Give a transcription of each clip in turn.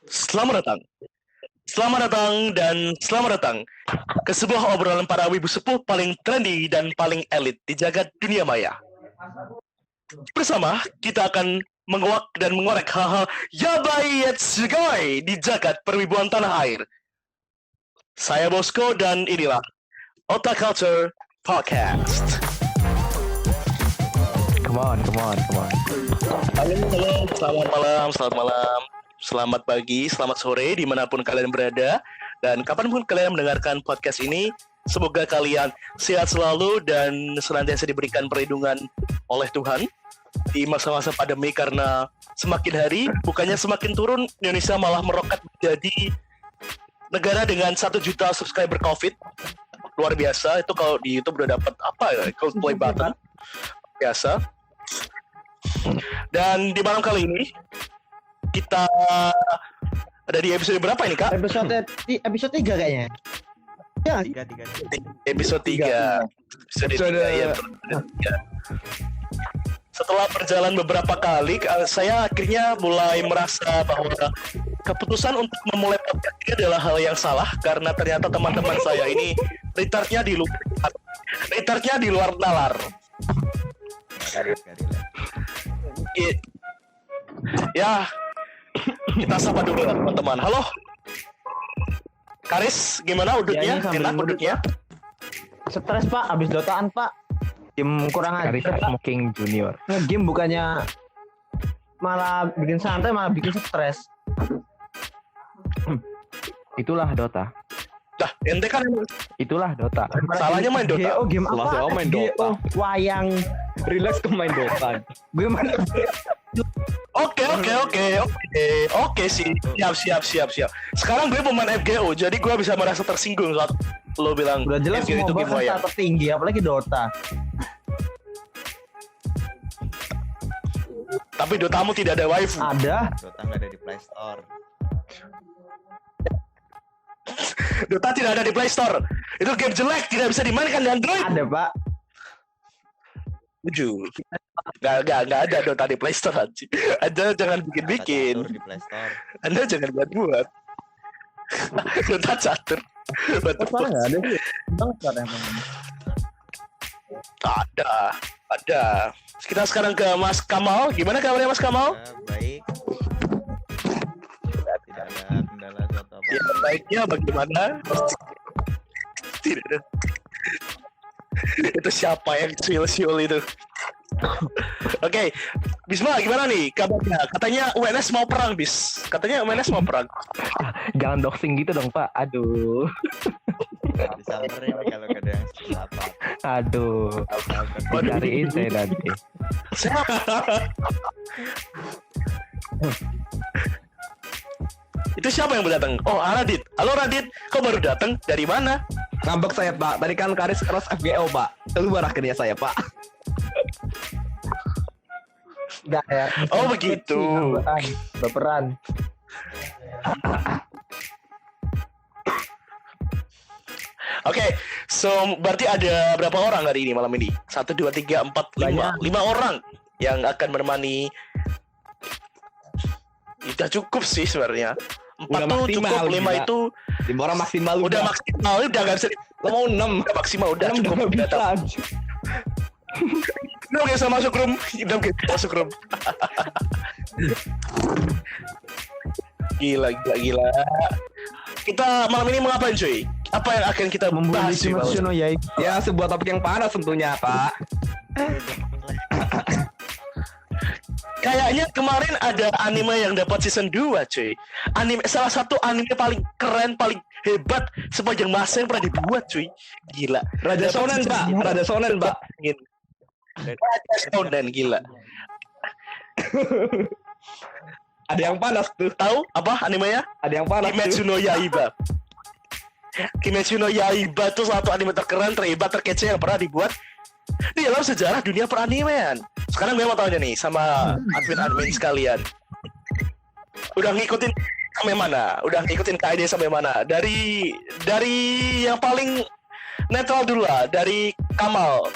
Selamat datang. Selamat datang dan selamat datang ke sebuah obrolan para wibu sepuh paling trendy dan paling elit di jagat dunia maya. Bersama kita akan menguak dan mengorek hal-hal yabai yet sugoi di jagat perwibuan tanah air. Saya Bosco dan inilah Otak Culture Podcast. Come on. Halo, selamat malam, selamat pagi, selamat sore, dimanapun kalian berada, dan kapanpun kalian mendengarkan podcast ini, semoga kalian sehat selalu dan senantiasa diberikan perlindungan oleh Tuhan di masa-masa pandemi, karena semakin hari, bukannya semakin turun, Indonesia malah meroket menjadi negara dengan 1 juta subscriber COVID. Luar biasa, itu kalau di YouTube udah dapat apa ya, Coldplay button biasa. Dan di malam kali ini kita ada di episode berapa ini, Kak? Episode 3 kayaknya. Ya, Episode 3. Episode 3 ya. Setelah berjalan beberapa kali, saya akhirnya mulai merasa bahwa keputusan untuk memulai podcast ini adalah hal yang salah, karena ternyata teman-teman saya ini retardnya di luar nalar. Ya, kita sapa dulu teman-teman. Halo, Karis, gimana udutnya? Enak udutnya? stres Pak, abis dotaan Pak. Game kurang ajar. Karisa Smoking Junior. Game bukannya malah bikin santai, malah bikin stres. Itulah Dota. Dah, ente kan Itulah Dota. salahnya main Dota. GO game Setelah apa? saya main Dota. Wayang. Relax ke main Dota. Gue main Oke sih. Siap. Sekarang gue pemain FGO, jadi gue bisa merasa tersinggung saat lo bilang udah jelas FGO itu semua game bahkan wayang. starter tinggi, apalagi Dota. Tapi Dotamu tidak ada waifu. Ada. Dota nggak ada di Play Store. Dota tidak ada di Play Store. Itu game jelek, tidak bisa dimainkan di Android. Ada Pak. Jujur. Gak ada Dota di Play Store. Anda jangan bikin-bikin. Catur di Play Store. Anda jangan buat. Dota catur. Soalnya nggak ada sih. Bang ada yang Ada. Kita sekarang ke Mas Kamal. Gimana kabarnya Mas Kamal? Baik. Tidak ada kendala suatu apa. Ya, baiknya bagaimana? Tidak ada. Itu siapa yang siul itu? Oke, Bisma gimana nih kabarnya? Katanya UNS mau perang, Bis. Katanya UNS mau perang. Jangan doxing gitu dong, Pak. Aduh. Disamperin nih kalau ada yang salah apa. Aduh. Dicariin saya nanti. Itu siapa yang datang? Oh, Radit. Halo Radit, kau baru datang? Dari mana? Ngambek saya Pak, tadi kan Karis cross FGO Pak. Keluar akhirnya saya Pak. Enggak ya. Oh, begitu. Baperan. Oke, so berarti ada berapa orang hari ini malam ini? 1, 2, 3, 4, 5. 5 orang yang akan menemani. Udah cukup sih sebenarnya. 4 Udah tuh maksimal, cukup, 5 gila. itu 5 orang maksimal udah maksimal, udah nggak bisa. Lo mau 6. Udah maksimal, udah 6 cukup. udah Udah bisa. Udah gak bisa masuk room. Udah gak bisa masuk room. Gila. Kita malam ini mau ngapain cuy? Apa yang akan kita Membuli bahas sih, Kimetsu malam? no Yaiba. Ya sebuah topik yang panas tentunya Pak. Kayaknya kemarin ada anime yang dapat season 2 cuy. Salah satu anime paling keren, paling hebat sepanjang masa yang pernah dibuat cuy. Gila. Raja Shonen Pak, Raja Shonen Pak. Raja Shonen, gila. Ada yang panas tuh. Tahu apa animenya? Ada yang panas Kimetsu tuh. no Yaiba. Kimetsu no Yaiba itu satu anime terkeren, terhebat, terkece yang pernah dibuat di dalam sejarah dunia peranimean. Sekarang gue mau tanya nih sama admin-admin sekalian. Udah ngikutin sampai mana? Udah ngikutin KID sampai mana? Dari yang paling netral dulu lah, dari Kamal.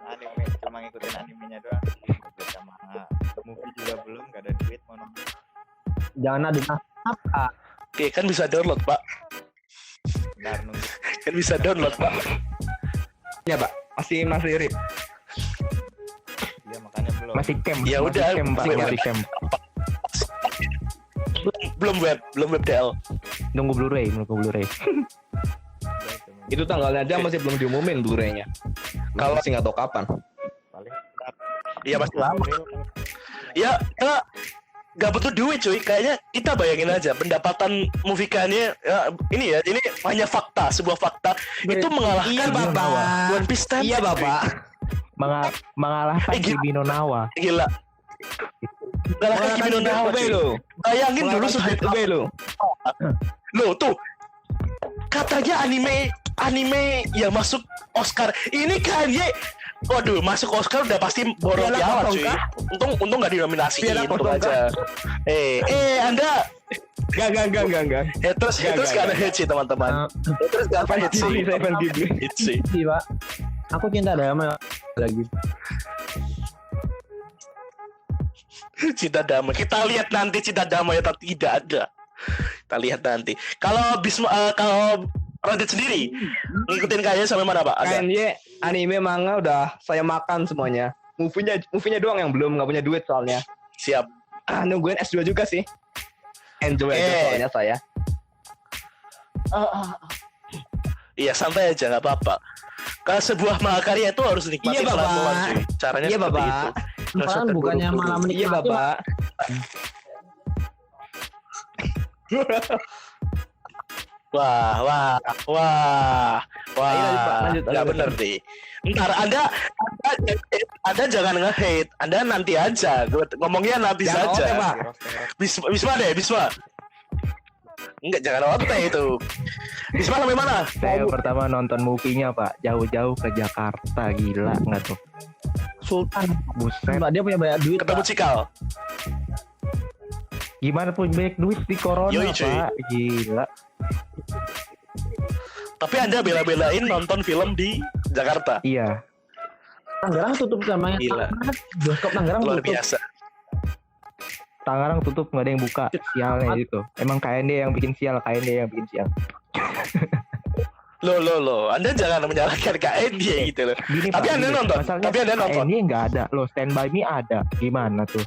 Anime cuma ngikutin animenya doang. Baca manga. Movie juga belum, gak ada duit mau nonton. Jangan adu apa? Oke, kan bisa download, Pak. Bentar nunggu. Kan bisa download, Pak. Ya pak, masih rip. Iya makanya belum. Masih camp. Ya masih udah, camp, Pak, belum. masih camp. Belum web DL. Nunggu Blu-ray. Udah, Itu tanggalnya aja masih belum diumumin Blu-ray-nya. Kalau masih nggak tahu kapan. paling Iya, masih lama. Ya, kita nggak butuh duit cuy, kayaknya kita bayangin aja pendapatan Movikannya ya, ini hanya fakta, sebuah fakta itu mengalahkan Iya, Bapak. One Piece Stampede, Iya cuy. bapak. Mengalahkan gila. Kimi no Nawa. Gila, mengalahkan Kimi no Nawa, Ube cuy. lo. Bayangin dulu sehype Ube lo. lo tuh katanya anime yang masuk Oscar ini Kanye. Waduh, masuk Oscar udah pasti borong Piala piala cuy. kosong, Untung nggak dinominasiin, Piala untung kosong, aja. Anda Enggak. haters gak ada hate sih teman-teman. Haters gak ada hate sih. Saya fan Ghibli. Hate sih. Sih Pak. Aku cinta damai lagi. Cinta damai. Kita lihat nanti cinta damai atau tidak ada. Kita lihat nanti. Kalau kalau Radit sendiri ngikutin kayaknya sampai mana Pak? Ada? KNY anime manga udah saya makan semuanya. Movie-nya doang yang belum, nggak punya duit soalnya. Siap. Nungguin S2 juga sih. Enjoy aja soalnya saya. Iya santai aja nggak apa-apa. Kalau sebuah mahakarya itu harus nikmati Iya, Bapak. pelan-pelan cuy. Caranya Iya, seperti Bapak. itu. Nggak usah Kan bukannya terburu-buru. malah menikmati. Iya bapak. Wah. Ayo, lanjut, Nggak bener deh. Ntar Anda jangan nge-hate. Anda nanti aja. Ngomongnya nanti Jangan saja. ote, Pak. Bisma. Enggak, jangan ote itu. Bisma sampai mana? Saya pertama nonton movie-nya Pak, jauh-jauh ke Jakarta, gila nggak tuh? Sultan. Buset, Mbak dia punya banyak duit. Ketemu Pak. Cikal. gimana pun banyak duit di corona Yoi, cuy. Pak, gila. Tapi Anda bela-belain nonton film di Jakarta. Iya, Tangerang tutup sama yang Gila. bioskop Tangerang Luar tutup. biasa. Tangerang tutup nggak ada yang buka, sialnya gitu. Emang KND yang bikin sial, KND yang bikin sial. Loh. Anda jangan menyalahkan KND gitu loh. Gini, Tapi Pak, Anda gini. nonton. Masalahnya Tapi Anda nonton. KND nggak ada, loh Stand By Me ada, gimana tuh?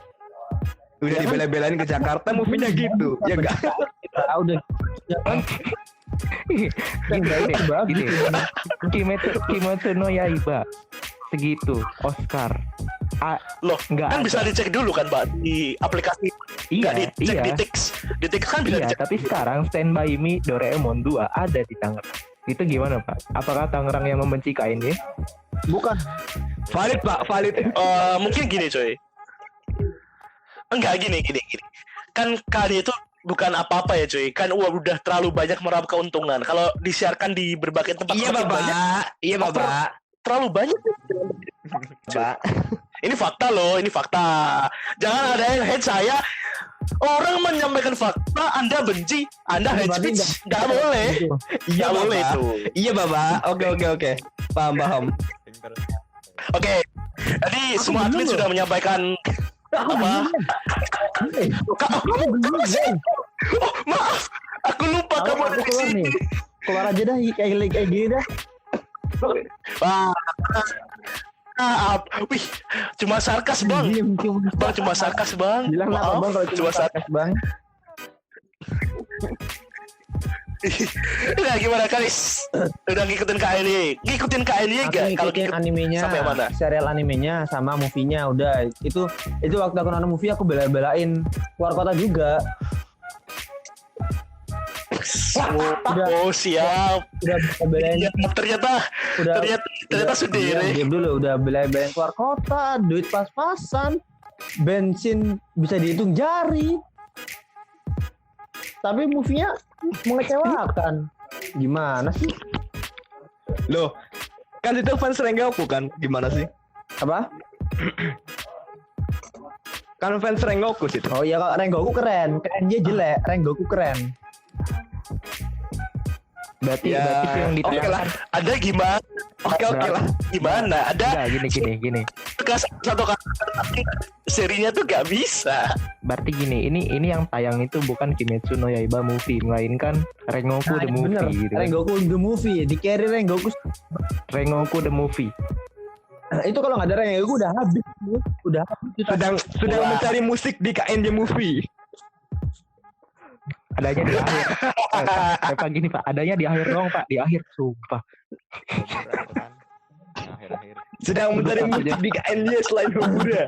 Udah dibela-belain ke Jakarta, movie-nya gitu. Ya enggak? Ah, udah. Ya kan? Gini. Kimetsu no Yaiba segitu Oscar. Loh, Nggak kan ada. bisa dicek dulu kan, Pak, di aplikasi. Iya, Nggak dicek iya. di Tix. Di Tix kan bisa Iya, dicek. tapi sekarang Stand By Me Doraemon 2 ada di Tangerang. Itu gimana Pak? Apakah Tangerang yang membenci KND? Bukan. Valid pak, valid. Mungkin gini coy. Enggak gini. Kan KND itu bukan apa-apa ya cuy. Kan udah terlalu banyak meraup keuntungan. Kalau disiarkan di berbagai tempat Iya semakin banyak, bapak. Iya bapak. terlalu banyak. Pak. Ini fakta loh, ini fakta. Jangan ada yang hate saya. Orang menyampaikan fakta, Anda benci, Anda hate Berarti speech, nggak boleh. Iya Nggak boleh bapak. itu. Iya bapak. Oke. Paham. pinter. Oke, jadi semua atlet sudah menyampaikan apa? Oh, maaf, aku lupa kamu ada di keluar sini. nih. Keluar aja dah kayak gini dah. Wih, cuma sarkas bang. Bang cuma sarkas bang. Bilang apa Maaf, bang kalau cuma sarkas. sarkas bang. Nah, gimana Karis? Udah ngikutin KNY? Ngikutin KNY Aku gak? Kalau ngikutin ngikut animenya, sampai mana? serial animenya sama movie-nya udah. Itu waktu aku nonton movie aku bela-belain keluar kota juga. Oh siap. Udah belain Ya, ternyata sendiri. diam dulu, udah bela-belain keluar kota, duit pas-pasan, bensin bisa dihitung jari. Tapi movie-nya mengecewakan. Gimana sih? Loh, kan itu fans Rengoku kan? Gimana sih? Apa? Kan fans Rengoku sih. Oh iya, kok Rengoku keren dia jelek, Rengoku keren. Berarti Ya, berarti yang oke lah. ditayangkan Ada gimana? Oke lah. Gimana? Ada enggak, gini. suka satu karakter tapi serinya tuh gak bisa. Berarti gini, ini yang tayang itu bukan Kimetsu no Yaiba movie, melainkan Rengoku the movie bener. gitu. Rengoku the movie, di carry Rengoku. Rengoku the movie. Itu kalau nggak ada Rengoku udah habis. Udah habis. Sedang Wah. mencari musik di KNJ movie. Adanya di akhir. Pak gini Pak, adanya di akhir doang Pak, di akhir sumpah. Berat kan. Akhir-akhir. Sedang mencari musik di KNJ selain Hobura.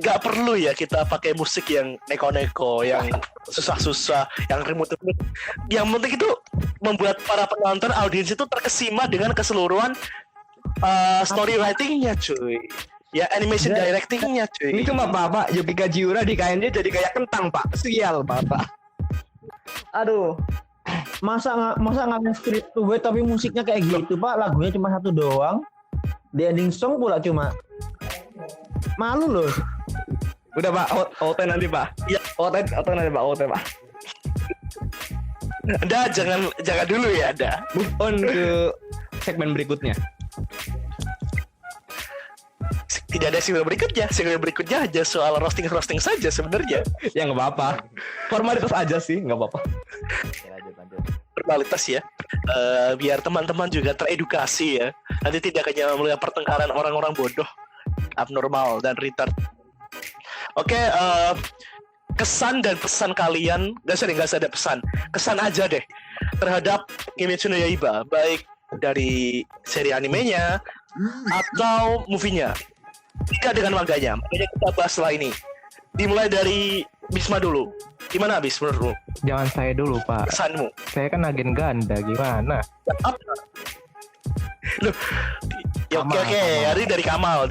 Gak perlu ya kita pakai musik yang neko-neko, yang susah-susah, yang remote-remote. Yang penting itu membuat para penonton, audiens itu terkesima dengan keseluruhan story writing-nya cuy. Ya animation directing-nya cuy. Ini cuma Bapak Yuki Kajiura di KNJ jadi kayak kentang Pak. Sial Bapak. Aduh. Masa nggak nge-script tuh gue tapi musiknya kayak gitu Pak, lagunya cuma satu doang. Di ending song pula cuma. Malu loh. Udah Pak, OT nanti Pak. Iya. OT nanti Pak, OT Pak. Anda jangan dulu ya Anda. Move on ke segmen berikutnya. Tidak ada segmen berikutnya. Segmen berikutnya aja soal roasting saja sebenarnya. Ya nggak apa-apa. Formalitas aja sih, nggak apa-apa. Oke, lanjut. Formalitas ya. Biar teman-teman juga teredukasi ya. Nanti tidak hanya melihat pertengkaran orang-orang bodoh, abnormal dan retard. Oke, kesan dan pesan kalian, nggak usah ada pesan, kesan aja deh terhadap Kimetsu no Yaiba, baik dari seri animenya atau movie-nya. Tidak dengan manganya. Makanya kita bahas setelah ini. Dimulai dari Bisma dulu. Gimana Bis menurutmu? Jangan saya dulu Pak. Kesanmu? Saya kan agen ganda, gimana? Apa? Loh, ya, oke, hari dari Kamal.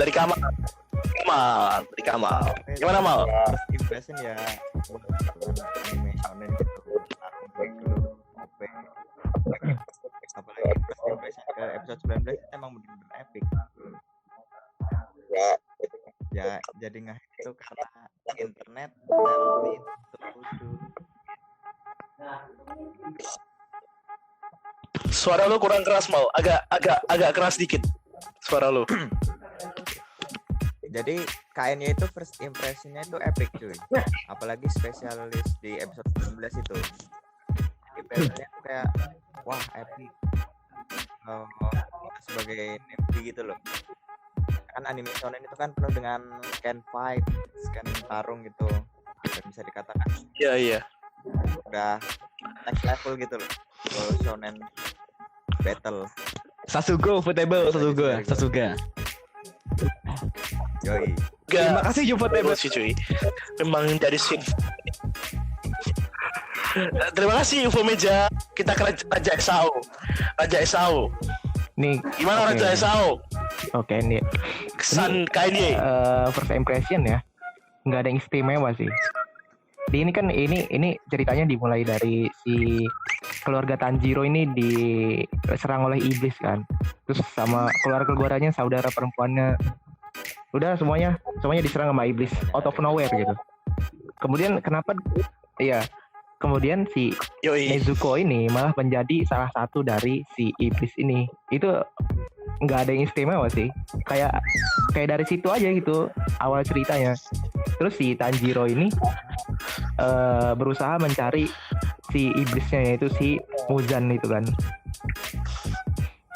Gimana Mal? First impression ya buat anime shonen gitu. Aku baik dulu. Apalagi first impression ke episode 19 emang bener-bener epic. Ya jadi nggak itu karena internet dan itu. Suara lu kurang keras Mal. Agak keras dikit. Suara lu. Jadi KN-nya itu first impression-nya itu epic cuy. Apalagi spesialis di episode 19 itu. Impression-nya tuh kayak wah epic. Sebagai newbie gitu loh. Kan anime shonen itu kan penuh dengan scan fight, scan tarung gitu. Dan bisa dikatakan Iya. udah next level gitu loh. Kalau shonen battle. Sasuga, Sasuga. Yoi. Terima kasih Ufotable. sih cuy. Memang dari sini. Terima kasih Info Meja. Kita ke Raja Esau. Nih, Gimana oke. Raja Esau? Oke nih. Kesan KNY. First impression ya, nggak ada yang istimewa sih. Ini kan ini ceritanya dimulai dari si keluarga Tanjiro ini diserang oleh iblis kan, terus sama keluarganya saudara perempuannya, udah semuanya diserang sama iblis out of nowhere gitu. Kemudian kemudian si Yoi. Nezuko ini malah menjadi salah satu dari si iblis ini. Itu nggak ada yang istimewa sih, kayak dari situ aja gitu awal ceritanya. Terus si Tanjiro ini berusaha mencari si iblisnya, yaitu si Muzan itu kan.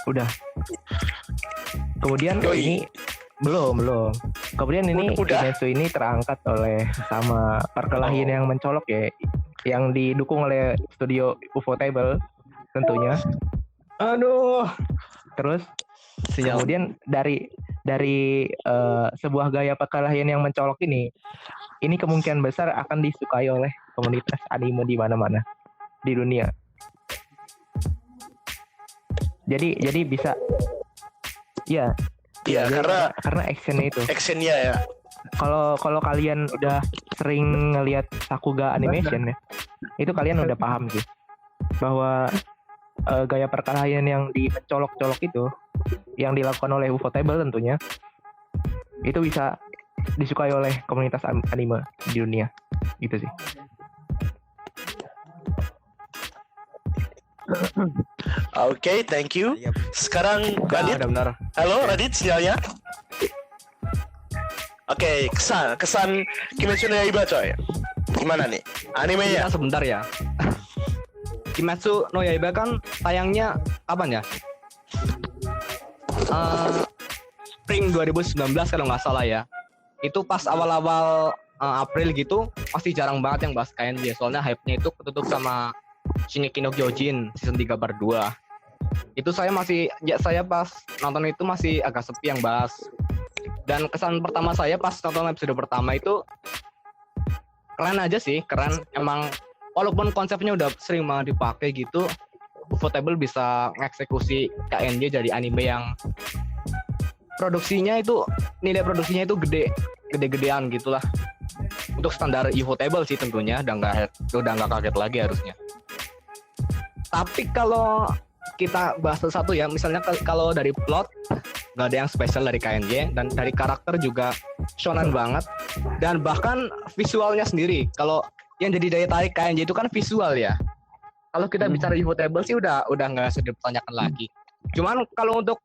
Udah. Kemudian Yoi. ini belum. Kemudian ini Udah. Kimetsu ini terangkat oleh sama perkelahian yang mencolok ya, yang didukung oleh studio Ufotable tentunya. Aduh. Terus kemudian dari sebuah gaya perkelahian yang mencolok ini kemungkinan besar akan disukai oleh komunitas anime di mana-mana di dunia. Jadi bisa ya. Iya, karena actionnya itu. actionnya ya. Kalau kalian udah sering ngelihat Sakuga animation ya, itu kalian udah paham sih bahwa gaya perkelahian yang dicolok-colok itu, yang dilakukan oleh Ufotable tentunya, itu bisa disukai oleh komunitas anime di dunia, gitu sih. Oke, thank you. Iya, Sekarang Ya, Radit. udah benar. Halo Radit, sinyalnya. Oke, kesan Kimetsu no Yaiba coy. Gimana nih animenya? Ya, sebentar ya. Kimetsu no Yaiba kan tayangnya kapan ya? Spring 2019 kalau nggak salah ya. Itu pas awal-awal April gitu masih jarang banget yang bahas KNJ. Soalnya hype-nya itu ketutup sama Shingeki no Kyojin season 3 part 2. Itu saya pas nonton itu masih agak sepi yang bahas. Dan kesan pertama saya pas nonton episode pertama itu keren aja sih, keren. Emang walaupun konsepnya udah sering banget dipakai gitu, Ufotable bisa ngeksekusi KNJ jadi anime yang nilai produksinya itu gede-gedean gitulah. Untuk standar Ufotable sih tentunya udah nggak kaget lagi harusnya. Tapi kalau kita bahas satu ya, misalnya kalau dari plot nggak ada yang spesial dari KNJ, dan dari karakter juga shonen banget, dan bahkan visualnya sendiri. Kalau yang jadi daya tarik KNJ itu kan visual ya. Kalau kita bicara Ufotable sih udah nggak usah dipertanyakan lagi. Cuman kalau untuk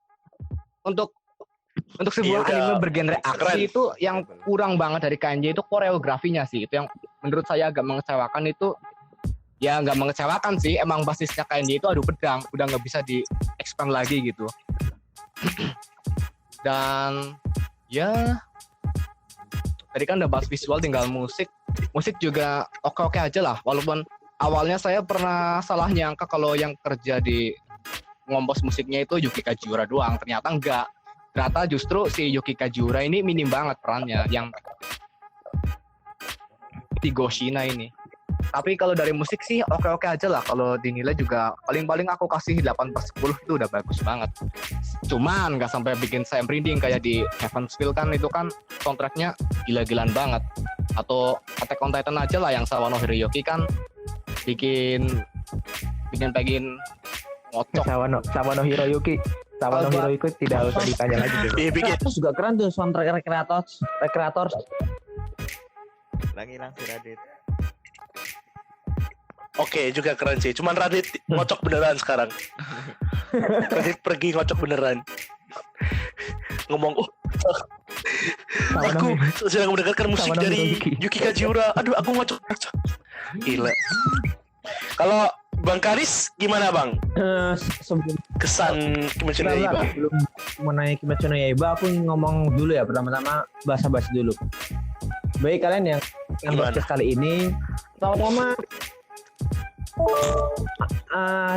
sebuah Iya, anime udah bergenre keren. aksi itu yang kurang banget dari KNJ itu koreografinya sih. Itu yang menurut saya agak mengecewakan itu. Ya nggak mengecewakan sih, emang basisnya KNJ itu adu pedang, udah nggak bisa di-expand lagi gitu. Dan ya tadi kan udah bahas visual, tinggal musik juga oke-oke aja lah. Walaupun awalnya saya pernah salah nyangka kalau yang kerja di ngompos musiknya itu Yuki Kajiura doang, ternyata enggak. Ternyata justru si Yuki Kajiura ini minim banget perannya, yang Tigoshina ini. Tapi kalau dari musik sih oke-oke aja lah. Kalau dinilai juga paling-paling aku kasih 8/10, itu udah bagus banget. Cuman nggak sampai bikin saya merinding kayak di Heaven's Feel kan, itu kan soundtracknya gila-gilaan banget. Atau Attack on Titan aja lah yang Sawano Hiroyuki kan bikin pengen ngocok. Sawano Hiroyuki tidak usah ditanya lagi deh. Dia bikin Terus juga keren tuh soundtrack Recreators. hilang si Radit. Oke, juga keren sih. Cuman Radit ngocok beneran sekarang. Radit pergi ngocok beneran. Ngomong, aku sedang mendengarkan musik Sawano dari Hiroyuki. Yuki Kajiura. Aduh, aku ngocok. Gila. Kalau Bang Karis gimana Bang? Sebelum Kesan Kimetsu no Yaiba? sebelum mengenai Kimetsu no Yaiba, aku ngomong dulu ya. Pertama-tama basa-basi dulu. Baik kalian yang Gimana? podcast kali ini, pertama-tama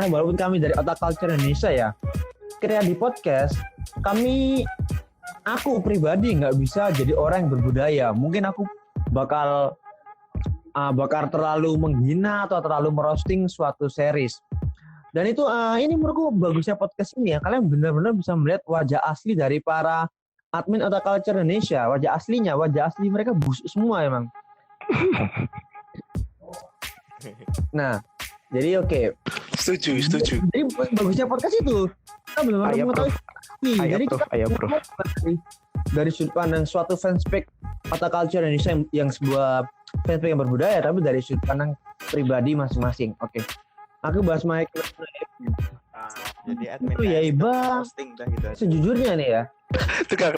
walaupun kami dari Otak Culture Indonesia ya, ketika di podcast aku pribadi nggak bisa jadi orang yang berbudaya. Mungkin aku bakal terlalu menghina atau terlalu merosting suatu series. Dan itu ini menurutku bagusnya podcast ini ya, kalian benar-benar bisa melihat wajah asli dari para admin Otak Culture Indonesia. Wajah asli mereka busuk semua emang. Nah, jadi oke. Setuju. Jadi bagusnya podcast itu kita benar-benar Ayah, mengetahui. Jadi kita Prof. dari sudut pandang suatu fanspage Otak Culture Indonesia yang sebuah fanspage yang berbudaya, tapi dari sudut pandang pribadi masing-masing. Oke. Aku bahas Mike. Jadi admin Itu Yaiba. posting dah gitu aja. Sejujurnya nih ya, Tukang.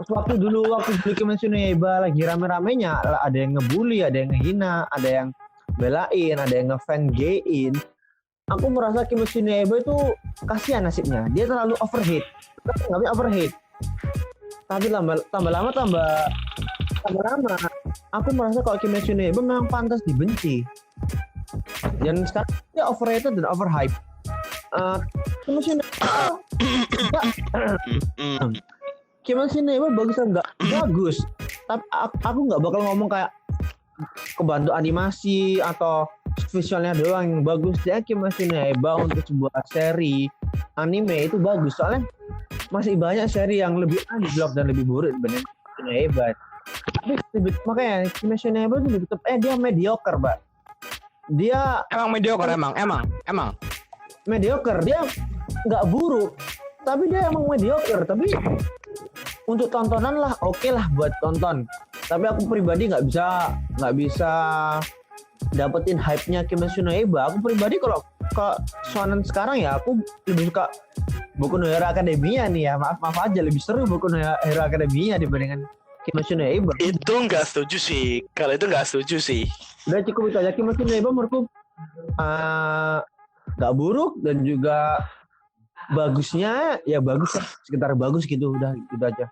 waktu dulu Kimetsu no Yaiba lagi rame-ramenya, ada yang ngebully, ada yang ngehina, ada yang belain, ada yang ngefan gayin. Aku merasa Kimetsu no Yaiba itu kasihan nasibnya. Dia terlalu overhate. Nggak overhate. Tapi tambah lama, aku merasa kalau Kimetsu no Yaiba memang pantas dibenci. Dan sekarang dia overrated dan overhype. Kimetsu no Kimetsu no Yaiba bagus atau enggak? Bagus. Tapi aku nggak bakal ngomong kayak kebantu animasi atau visualnya doang yang bagus. Dia Kimetsu no Yaiba untuk sebuah seri anime itu bagus. Soalnya masih banyak seri yang lebih anjlok dan lebih buruk dibanding Kimetsu no Yaiba. Tapi makanya Kimetsu no Yaiba itu tetap dia mediocre, Pak. Dia Emang mediocre emang. mediocre, dia nggak buruk, tapi dia emang mediocre. Tapi untuk tontonan lah, oke lah buat tonton. Tapi aku pribadi nggak bisa dapetin hype-nya Kimetsu no Yaiba. Aku pribadi kalau kalau shonen sekarang ya aku lebih suka Boku no Hero Academia nih ya. Maaf aja lebih seru Boku no Hero Academia dibandingkan Kimetsu no Yaiba. Itu nggak setuju sih. Kalau itu nggak setuju sih. Udah cukup itu aja. Kimetsu no Yaiba menurutku nggak buruk dan juga bagusnya ya bagus lah. Sekitar bagus gitu udah gitu aja.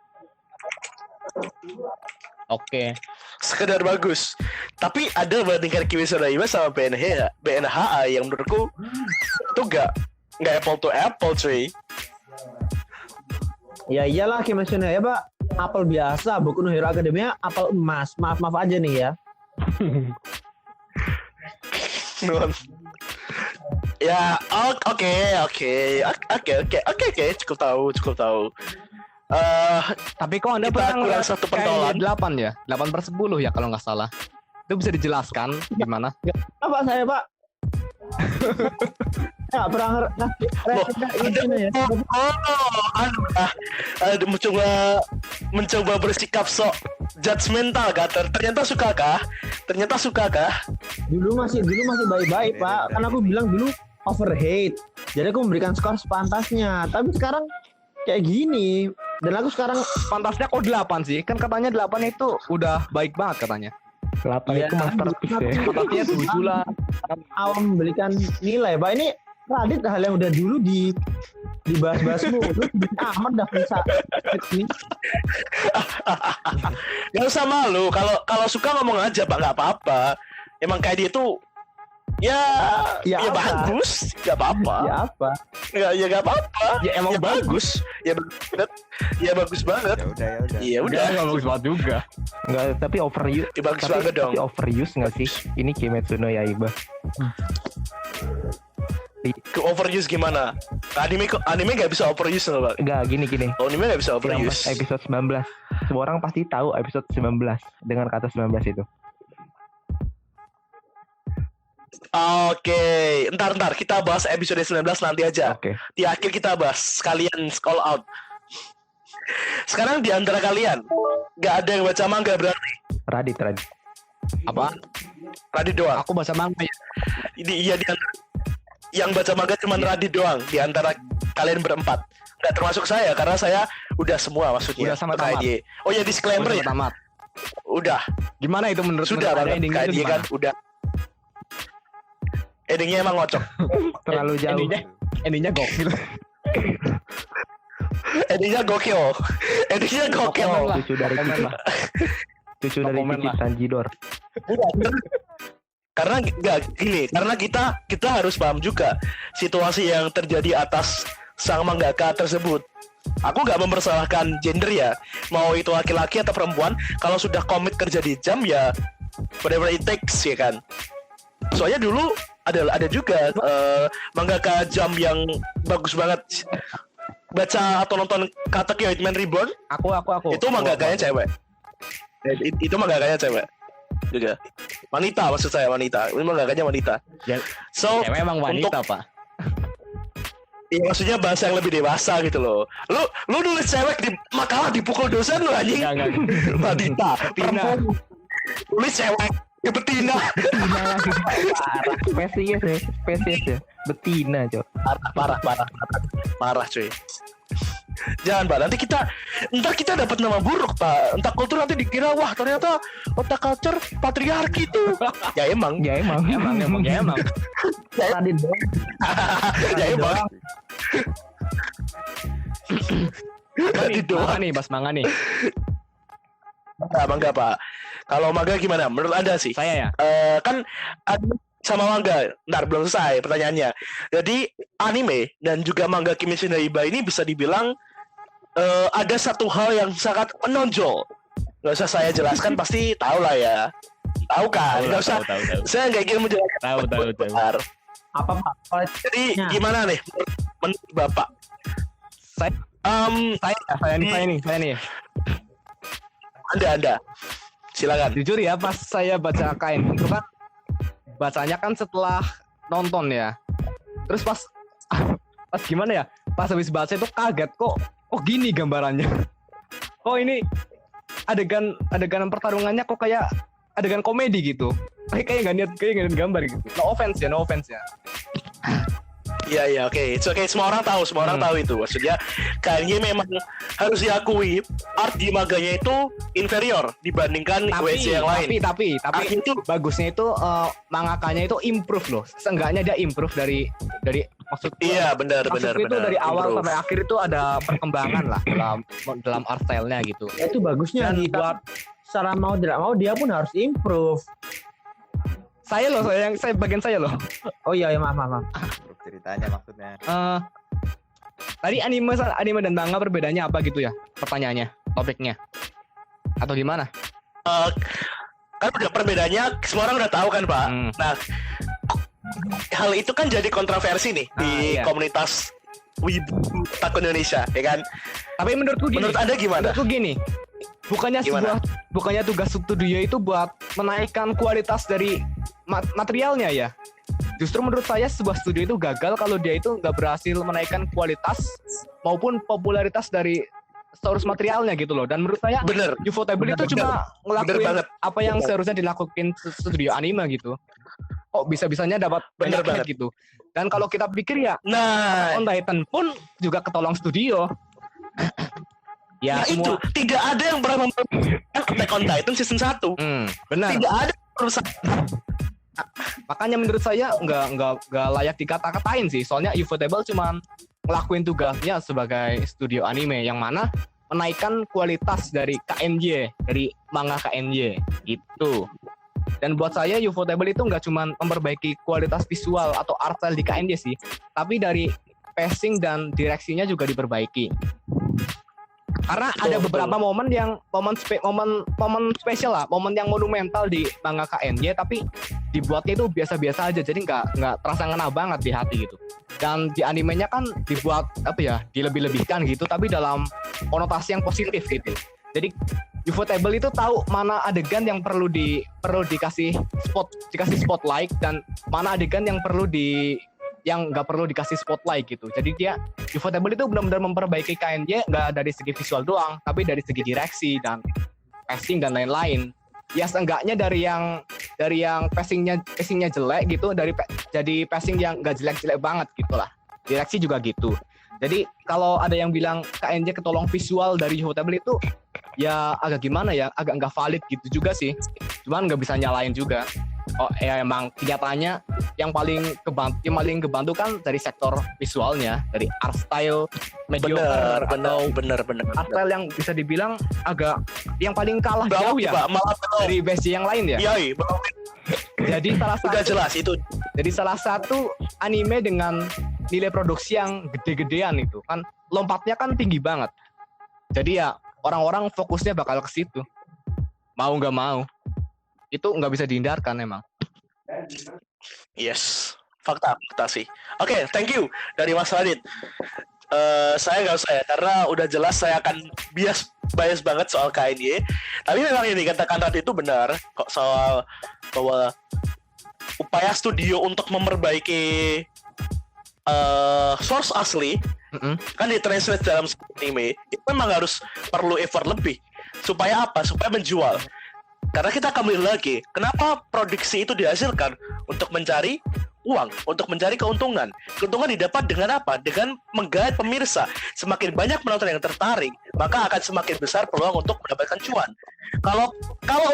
Oke. Sekedar bagus. Tapi ada bandingkan Kimetsu no Yaiba sama BNHA yang menurutku itu nggak apple to apple cuy. Ya iyalah Kimetsu no Yaiba apel biasa, Boku no Hero Academia apel emas. Maaf aja nih ya. Nuan. Ya, oke, cukup tahu. Tapi kok Anda Kita pernah kurang ngeliat satu kayak pentolan. 8 ya? 8/10 ya kalau nggak salah. Itu bisa dijelaskan gimana? Apa saya Pak? Ya pernah ngasih ya. Mencoba bersikap sok judgmental kah? Ternyata suka kah? Dulu masih baik-baik Pak. Kan aku bilang dulu overhate. Jadi aku memberikan skor sepantasnya. Tapi sekarang kayak gini. Dan aku sekarang Pantasnya kok 8 sih? Kan katanya 8 itu udah baik banget katanya. 8 Iya, itu masterpiece ya. Pantasnya 7 lah. awam memberikan nilai Pak. Ini Radit hal yang udah dulu dibahas-bahas mulu. Amat dah bisa ini. Gak usah malu. Kalau suka ngomong aja Pak, nggak apa-apa. Emang kayak dia tuh ya Ya apa? bagus, nggak apa-apa. Ya apa? Ya nggak apa-apa. Ya emang Ya bagus. Ya banget. Ya bagus banget. Ya udah. Ya udah. Nggak bagus banget juga. Enggak, tapi overuse. Ya bagus banget dong. Tapi overuse nggak sih? Ini Kimetsu no Yaiba. Ke overuse gimana? Anime nggak bisa overuse loh Pak. Enggak, gini. Anime nggak bisa Yang overuse. episode 19. Semua orang pasti tahu episode 19 dengan kata 19 itu. Oke, ntar kita bahas episode 19 nanti aja. Oke. Di akhir kita bahas sekalian call out. Sekarang di antara kalian nggak ada yang baca manga berarti? Radit. Apa? Radit doang. Aku baca manga ya. Ini iya di antara yang baca manga cuma Radit doang di antara kalian berempat. Nggak termasuk saya karena saya udah semua maksudnya. Udah sama Kayak tamat. dia. Oh ya disclaimer ya. Tamat. Udah. Gimana itu menurut Sudah Anda banget. endingnya Kayak itu dia kan gimana? udah. Endingnya emang ngocok. Terlalu jauh. Endingnya gokil. Endingnya gokil. Endingnya gokil. Komen lah. Cucu dari Komen lah. Cucu dari Komen Cici lah. Tanjidor. Karena nggak gini, karena kita harus paham juga situasi yang terjadi atas sang mangaka tersebut. Aku nggak mempersalahkan gender ya, mau itu laki-laki atau perempuan. Kalau sudah komit kerja di jam ya, whatever it takes ya kan. Soalnya dulu ada juga mangaka jam yang bagus banget. Baca atau nonton Katekyo Hitman Reborn Aku. itu mangakanya cewek. Itu mangakanya cewek juga. Wanita maksud saya wanita. Ini mangakanya wanita. Ya, So cewek emang wanita, Pak. iya maksudnya bahasa yang lebih dewasa gitu loh. Lu nulis cewek di makalah dipukul dosen lu anjing. Enggak. Wanita, Betina. perempuan. Nulis cewek ya betina. Spesies ya. Betina, Cok. Parah cuy. Jangan Pak, ntar kita dapat nama buruk Pak. Entar kultur nanti dikira wah ternyata otak culture patriarki tuh. Ya emang. Emang. Radit doang. Ya emang. Jadi doang. Manga nih, Bas manga nih. Mangga Pak. Kalau mangga gimana? Menurut Anda sih? Saya ya. Kan anime sama manga. Ntar belum selesai pertanyaannya. Jadi anime dan juga manga Kimetsu no Yaiba ini bisa dibilang ada satu hal yang sangat menonjol. Gak usah saya jelaskan pasti tahu lah ya. Tahu kan? Gak usah. Tahu. Saya nggak ingin menjelaskan. Tahu. Bentar. Apa Pak? Kalau Jadi Ya. gimana nih menurut Bapak? Saya- Saya nih. Anda. Silakan. Jujur ya, pas saya baca KN itu kan bacanya kan setelah nonton ya. Terus pas gimana ya? Pas habis baca itu kaget kok gini gambarannya. Kok ini adegan pertarungannya kok kayak adegan komedi gitu. Kayak nggak niat gambar gitu. No offense ya. Iya, oke. It's okay. Semua orang tahu itu. Maksudnya Kanye memang harus diakui art di maganya itu inferior dibandingkan WC yang lain. Tapi itu bagusnya itu mangakanya itu improve loh. Seenggaknya dia improve dari maksud iya benar. itu dari awal Improve. sampai akhir itu ada perkembangan lah dalam art style-nya gitu. Ya, itu bagusnya Dan nih. Buat secara mau tidak mau dia pun harus improve. Saya bagian saya loh. Oh iya, maaf. Grup ceritanya maksudnya. Tadi anime dan manga perbedaannya apa gitu ya? Pertanyaannya, topiknya. Atau gimana? Kan udah perbedaannya semua orang udah tahu kan, Pak. Nah, hal itu kan jadi kontroversi nih di iya. komunitas Wibu Otaku Indonesia, ya kan? Tapi menurut Anda gimana? Menurutku gini. Bukannya tugas studio itu buat menaikkan kualitas dari materialnya ya. Justru menurut saya sebuah studio itu gagal kalau dia itu nggak berhasil menaikkan kualitas maupun popularitas dari source materialnya gitu loh. Dan menurut saya Bener. Ufotable itu cuma ngelakuin apa yang seharusnya dilakuin studio anime gitu. Kok bisa-bisanya dapat Bener banyak banget. gitu. Dan kalau kita pikir ya, Nah, On Titan pun juga ketolong studio. Ya itu semua. tidak ada yang pernah memperbaiki Attack on Titan season 1. Benar. Tidak ada perusahaan. Makanya menurut saya nggak layak dikata-katain sih. Soalnya Ufotable cuma ngelakuin tugasnya sebagai studio anime yang mana menaikkan kualitas dari KNJ, dari manga KNJ gitu. Dan buat saya Ufotable itu nggak cuma memperbaiki kualitas visual atau art style di KNJ sih, tapi dari pacing dan direksinya juga diperbaiki. Karena ada beberapa momen spesial lah, momen yang monumental di manga KNJ, tapi dibuatnya itu biasa-biasa aja, jadi nggak terasa ngena banget di hati gitu. Dan di animenya kan dibuat dilebih-lebihkan gitu, tapi dalam konotasi yang positif gitu. Jadi Ufotable itu tahu mana adegan yang perlu dikasih spotlight dan mana adegan yang nggak perlu dikasih spotlight gitu. Jadi dia Ufotable itu benar-benar memperbaiki KNJ nggak dari segi visual doang, tapi dari segi direksi dan pacing dan lain-lain. Ya seenggaknya dari yang pacingnya jelek gitu, jadi pacing yang nggak jelek-jelek banget gitulah. Direksi juga gitu. Jadi kalau ada yang bilang KNJ ketolong visual dari Ufotable itu ya agak gimana ya, agak nggak valid gitu juga sih. Cuman nggak bisa nyalain juga. Oh ya emang kenyataannya yang paling kebantu kan dari sektor visualnya, dari art style mediocre atau bener. art style yang bisa dibilang agak yang paling kalah jauh ya dari base yang lain ya. Iya, Jadi jelas itu. Jadi salah satu anime dengan nilai produksi yang gede-gedean itu kan lompatnya kan tinggi banget. Jadi ya orang-orang fokusnya bakal ke situ. Mau nggak mau. Itu nggak bisa dihindarkan emang. Yes, fakta sih. Oke, thank you dari Mas Radit. Saya nggak usah ya, karena udah jelas saya akan bias banget soal KNY. Tapi memang ini katakan Radit itu benar kok soal bahwa upaya studio untuk memperbaiki source asli kan ditranslate dalam anime itu memang harus perlu effort lebih. Supaya apa? Supaya menjual. Karena kita kembali lagi, kenapa produksi itu dihasilkan? Untuk mencari uang, untuk mencari keuntungan. Keuntungan didapat dengan apa? Dengan menggait pemirsa. Semakin banyak penonton yang tertarik, maka akan semakin besar peluang untuk mendapatkan cuan. Kalau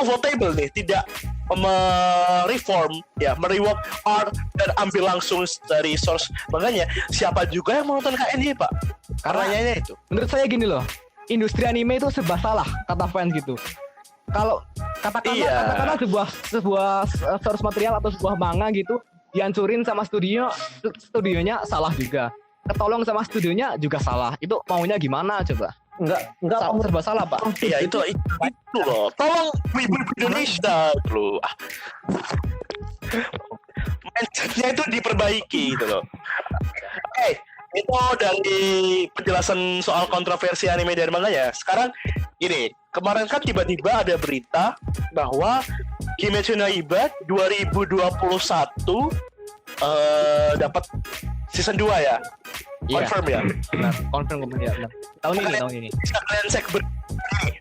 Ufotable nih tidak mereform, ya merework art dan ambil langsung dari source manganya, siapa juga yang menonton KNY, Pak? Karena itu. Menurut saya gini loh, industri anime itu serba salah kata fans gitu. Kalau katakanlah sebuah source material atau sebuah manga gitu dihancurin sama studionya salah juga. Ketolong sama studionya juga salah. Itu maunya gimana coba? Enggak Serba salah, Pak. Iya, itu loh. Tolong Wibu Indonesia loh. Mindsetnya itu diperbaiki gitu loh. Oke, itu dari penjelasan soal kontroversi anime dan manga ya. Sekarang gini, kemarin kan tiba-tiba ada berita bahwa Kimetsu no Yaiba 2021 dapat season 2 ya. Confirm ya. Benar, confirm ya. Benar. Tahun ini.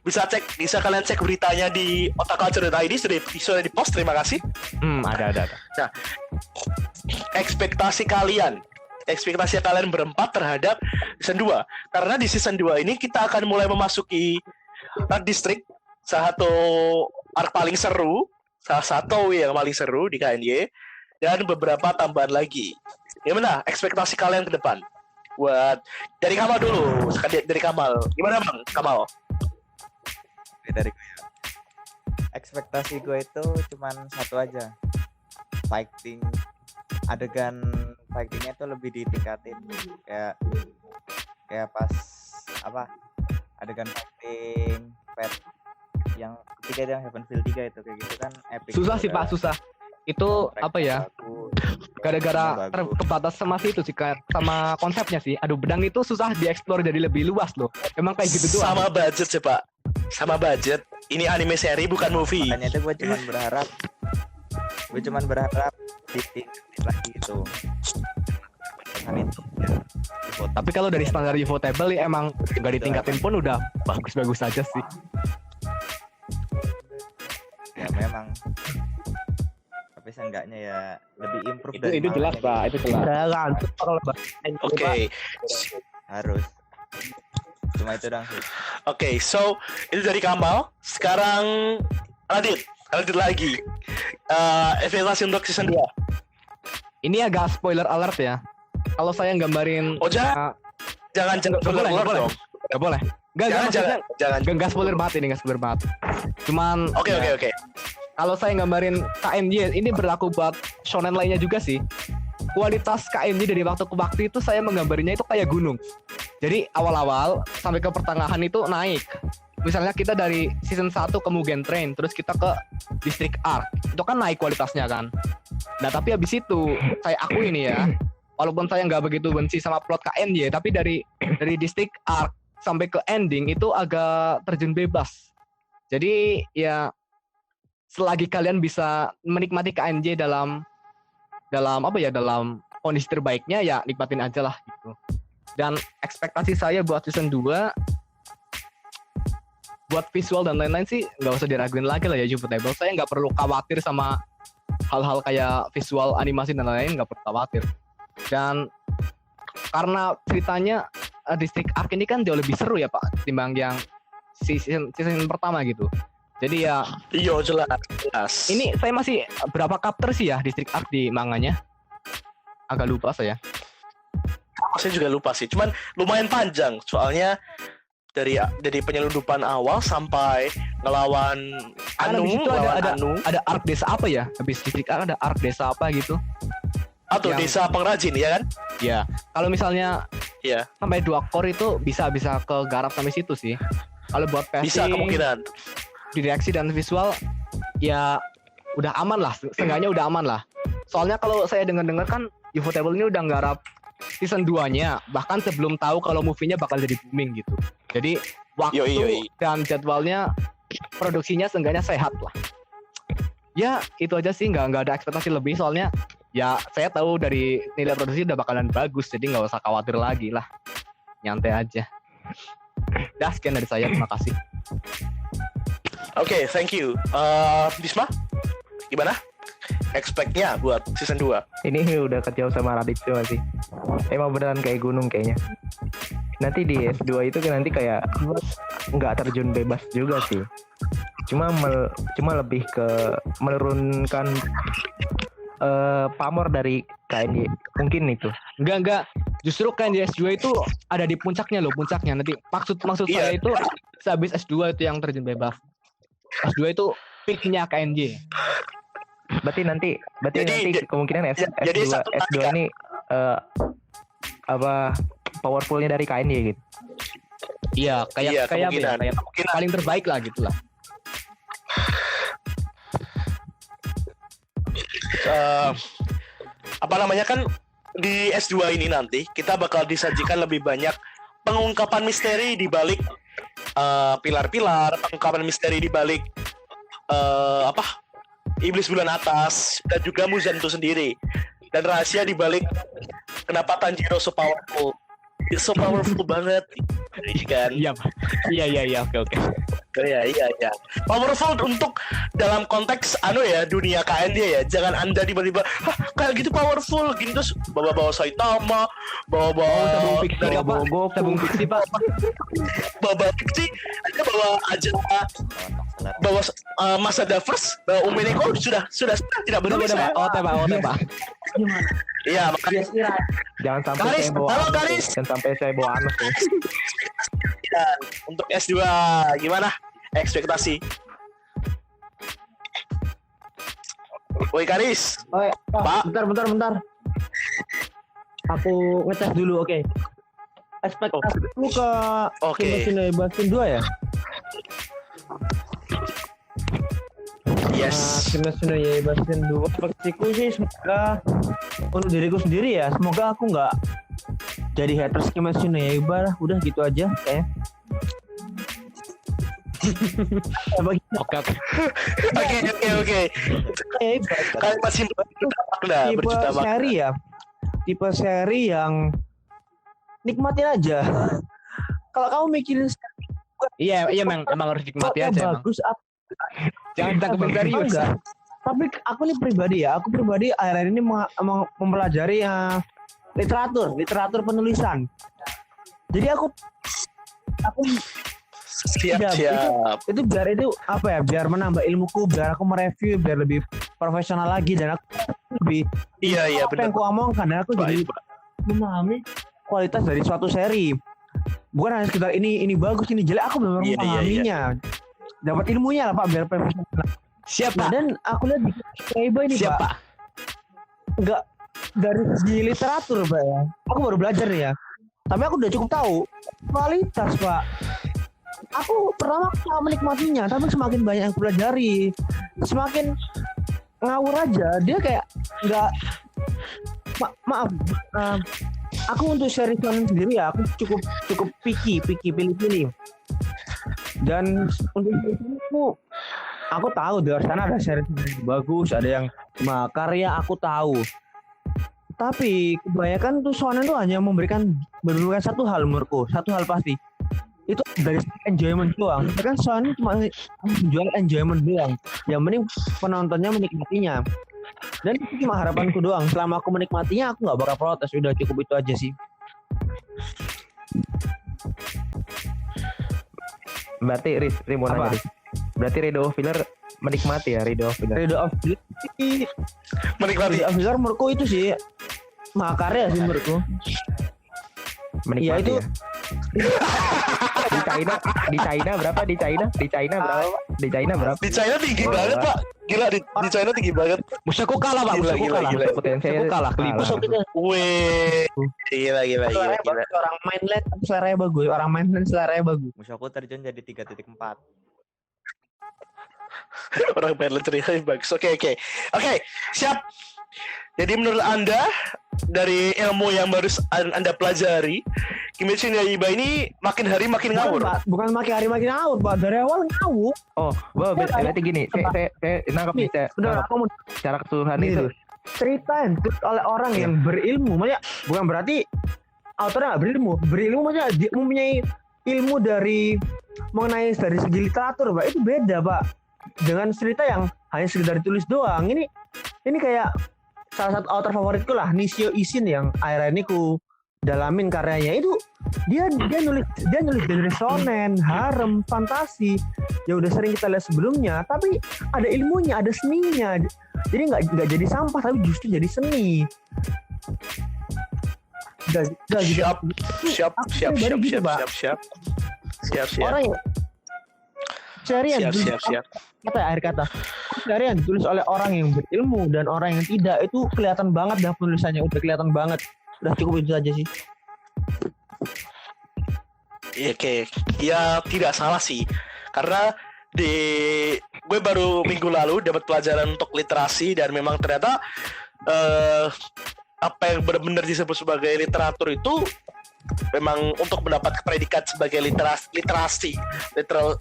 Bisa kalian cek beritanya di otakculture.id, sudah di-post, terima kasih. Ada. Nah, ekspektasi kalian ekspektasi kalian berempat terhadap season 2? Karena di season 2 ini kita akan mulai memasuki Dark District, salah satu arc paling seru, salah satu yang paling seru di KNY, dan beberapa tambahan lagi. Gimana ekspektasi kalian ke depan? Buat dari Kamal dulu, dari Kamal. Gimana Bang Kamal? Dari gue ya. Ekspektasi gue itu cuman satu aja, fighting, adegan fightingnya itu lebih ditingkatin, kayak pas apa adegan fighting pet yang ketiga, yang Heavenfield 3 itu kayak gitu kan epic. Susah sih Pak, susah. Itu apa ya? Gara-gara terbatas sama itu sih, sama konsepnya sih. Adu pedang itu susah dieksplor jadi lebih luas loh. Emang kayak gitu doang. Sama budget sih Pak. Sama budget. Ini anime seri bukan movie. Makanya itu gue cuman berharap ditingkatin lagi gitu. Tapi kalau dari standar Ufotable ya emang nggak ditingkatin pun udah bagus-bagus aja sih. Ya memang. Tapi seenggaknya ya lebih improve dari Itu jelas awalnya Pak, itu jelas. Saya lanjut kalau Oke. harus. Cuma itu dong sih. Oke, so itu dari Kamal. Sekarang Radit lagi. Ekspektasi untuk season 2. Ini agak spoiler alert ya. Kalau saya gambarin Oh jangan nggak boleh, keluar nggak dong. nggak boleh. Jangan. Nggak spoiler banget ini, nggak spoiler banget. Cuman Oke. kalau saya gambarin KNJ ini berlaku buat shonen lainnya juga sih. Kualitas KNJ dari waktu ke waktu itu saya menggambarinya itu kayak gunung. Jadi awal-awal sampai ke pertengahan itu naik. Misalnya kita dari season 1 ke Mugen Train, terus kita ke District Arc. Itu kan naik kualitasnya kan. Nah tapi habis itu saya akui ini ya, walaupun saya nggak begitu benci sama plot KNJ, tapi dari District Arc sampai ke ending itu agak terjun bebas. Jadi ya selagi kalian bisa menikmati KNJ dalam kondisi terbaiknya ya nikmatin aja lah gitu. Dan ekspektasi saya buat season 2 buat visual dan lain-lain sih nggak usah diraguin lagi lah ya Ufotable. Saya nggak perlu khawatir sama hal-hal kayak visual, animasi dan lain-lain, nggak perlu khawatir. Dan karena ceritanya District Arc ini kan jauh lebih seru ya Pak timbang yang season pertama gitu. Jadi ya Iya jelas. ini saya masih berapa chapter sih ya District Arc di manganya? Agak lupa saya. Saya juga lupa sih. Cuman lumayan panjang. Soalnya dari penyelundupan awal sampai ngelawan Anu, Habis itu ada arc desa apa ya? Habis District Arc ada arc desa apa gitu? Atau desa pengrajin ya kan? Ya. Kalau misalnya Iya. sampai 2 core itu bisa ke garap sampai situ sih. Kalau buat Bisa passing, kemungkinan. direksi dan visual ya udah aman lah, seenggaknya udah aman lah. Soalnya kalau saya dengar kan Ufotable ini udah nggarap season 2-nya, bahkan sebelum tahu kalau movie-nya bakal jadi booming gitu. Jadi waktu Yoi. dan jadwalnya produksinya seenggaknya sehat lah. Ya itu aja sih, nggak ada ekspektasi lebih soalnya ya saya tahu dari nilai produksi udah bakalan bagus, jadi nggak usah khawatir lagi lah, nyantai aja. Dah sekian dari saya, terima kasih. Oke, thank you. Bisma, gimana? Expect-nya buat season 2? Ini udah kejauh sama Radit juga sih. Emang beneran kayak gunung kayaknya. Nanti di S2 itu nanti kayak nggak terjun bebas juga sih. Cuma lebih ke menurunkan pamor dari KNY. Mungkin itu. Enggak. Justru kan di S2 itu ada di puncaknya loh, puncaknya. Nanti maksud Iya. saya itu sehabis S2 itu yang terjun bebas. S2 itu peak-nya KNJ. Berarti nanti kemungkinan jadi satu S2 tadi kan? ini powerfulnya dari KNY gitu. Iya, kayak kemungkinan. paling terbaik lah gitu lah. Apa namanya kan di S2 ini nanti kita bakal disajikan lebih banyak pengungkapan misteri di balik pilar-pilar, pengungkapan misteri di balik iblis bulan atas dan juga Muzan itu sendiri, dan rahasia di balik kenapa Tanjiro so powerful. It's so powerful banget. Iya kan? Iya, oke. Iya. Powerful untuk dalam konteks dunia KND ya. Jangan Anda tiba-tiba kayak gitu powerful gini terus bawa Saitama, bawa Sabung fiksi dari apa? Sabung fiksi Pak. bawa fiksi, Anda bawa aja bawa Masada First, bawa Umeneko sudah tidak perlu Udah, saya. Pak. Gimana? Iya, makanya Jangan sampai Garis, saya bawa halo, anus, Garis. jangan sampai saya bawa anus ya. dan untuk S2 gimana ekspektasi? Woi Karis, Oh, ya. Pak. Bentar. Aku ngetes dulu, oke. Ekspektasiku ke Oke. Kimetsu no Yaiba Season 2 ya? Yes. Kimetsu no Yaiba Season 2 ekspektasiku sih semoga untuk diriku sendiri ya, semoga aku nggak jadi haters Kimetsu no Yaiba lah, udah gitu aja kayaknya. Oke. Kalian masih berjuta makna. seri ya, tipe seri yang nikmatin aja. Kalau kamu mikirin Iya, emang harus nikmati plotnya aja emang. bagus apa Jangan ditangkapin serius. enggak. Tapi aku nih pribadi akhir-akhir ini mempelajari literatur penulisan. Jadi aku Siap. itu biar menambah ilmuku, biar aku mereview, biar lebih profesional lagi dan aku lebih Iya apa benar. yang aku omongkan dan aku jadi memahami kualitas dari suatu seri. Bukan hanya sekitar ini bagus, ini jelek, aku benar-benar Iya. memahaminya. Dapat ilmunya lah Pak, biar profesional. Siapa? Dan aku lihat di Yaiba ini Pak, Siapa? enggak dari segi literatur Pak ya. Aku baru belajar nih ya. Tapi aku udah cukup tahu kualitas Pak. Aku pertama sangat menikmatinya, tapi semakin banyak yang aku pelajari, semakin ngawur aja. Dia kayak nggak maaf. Aku untuk seri shonen sendiri ya, aku cukup picky pilih-pilih. Dan untuk seri shonen aku tahu di luar sana ada seri yang bagus, ada yang karya aku tahu. Tapi kebanyakan tuh shonen tuh hanya memberikan satu hal menurutku, satu hal pasti. Itu dari enjoyment doang. Kan shonen cuma menjual enjoyment doang. Yang penting penontonnya menikmatinya. Dan itu cuma harapanku doang. Selama aku menikmatinya, aku nggak bakal protes. Udah cukup itu aja sih. Berarti Riz mau Apa? nanya Riz. Berarti Rido Filler menikmati ya Rido Filler. Rido of Menikmati. Filler menurutku itu sih mahakarya sih menurutku. Menikmati Ya, itu- ya. Di China berapa? Di China berapa? Di China berapa? Di China tinggi banget Pak. Gila di China tinggi banget. Musuhku kalah, Pak. Musuhku Gila. kalah. Potensi Musuhku kalah. Kelipus. Weh. Gila. Bagus, orang mainland seleranya bagus. Orang mainland seleranya bagus. Musuhku terjun jadi 3.4. Orang Berlin ceritanya bagus. Oke, siap. Jadi menurut Anda dari ilmu yang baru Anda pelajari, Kimetsu no Yaiba ini makin hari makin ngawur. Bukan makin hari makin ngawur, Pak. Dari awal ngawur. Oh, berarti gini. Saya nangkap nih. Benar, aku mau Secara keseluruhan Nih, itu. cerita yang ditulis oleh orang yang berilmu. Maksudnya bukan berarti autornya nggak berilmu maksudnya dia mempunyai ilmu mengenai dari segi literatur Pak, itu beda Pak dengan cerita yang hanya sekedar ditulis doang. Ini kayak salah satu author favoritku lah, Nishio Ishin, yang akhirnya ini ku dalamin karyanya. Itu dia nulis genre shonen, harem, fantasi yang udah sering kita lihat sebelumnya, tapi ada ilmunya, ada seninya. Jadi nggak jadi sampah, tapi justru jadi seni. Siap. Orang yang seri yang ditulis, Siap. kata akhir kata, seri yang ditulis oleh orang yang berilmu dan orang yang tidak, itu kelihatan banget dah penulisannya, udah kelihatan banget. Udah cukup itu aja sih. Iya, oke. Ya tidak salah sih. Karena gue baru minggu lalu dapat pelajaran untuk literasi dan memang ternyata apa yang benar-benar disebut sebagai literatur itu memang untuk mendapat predikat sebagai literasi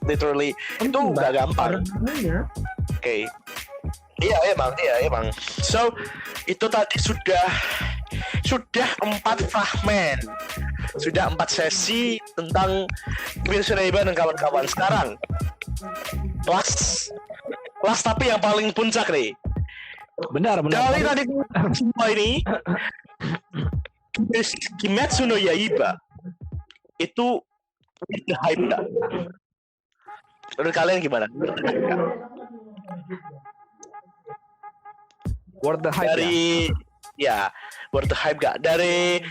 literally itu nggak gampang. Oke. Iya emang. So itu tadi sudah 4 fragmen sudah 4 sesi tentang Kimetsu no Yaiba dan kawan-kawan. Sekarang last tapi yang paling puncak nih. Benar. Dari tadi semua ini Kimetsu no Yaiba itu hype gak? Menurut kalian gimana? Worth the hype Dari worth the hype gak? Dari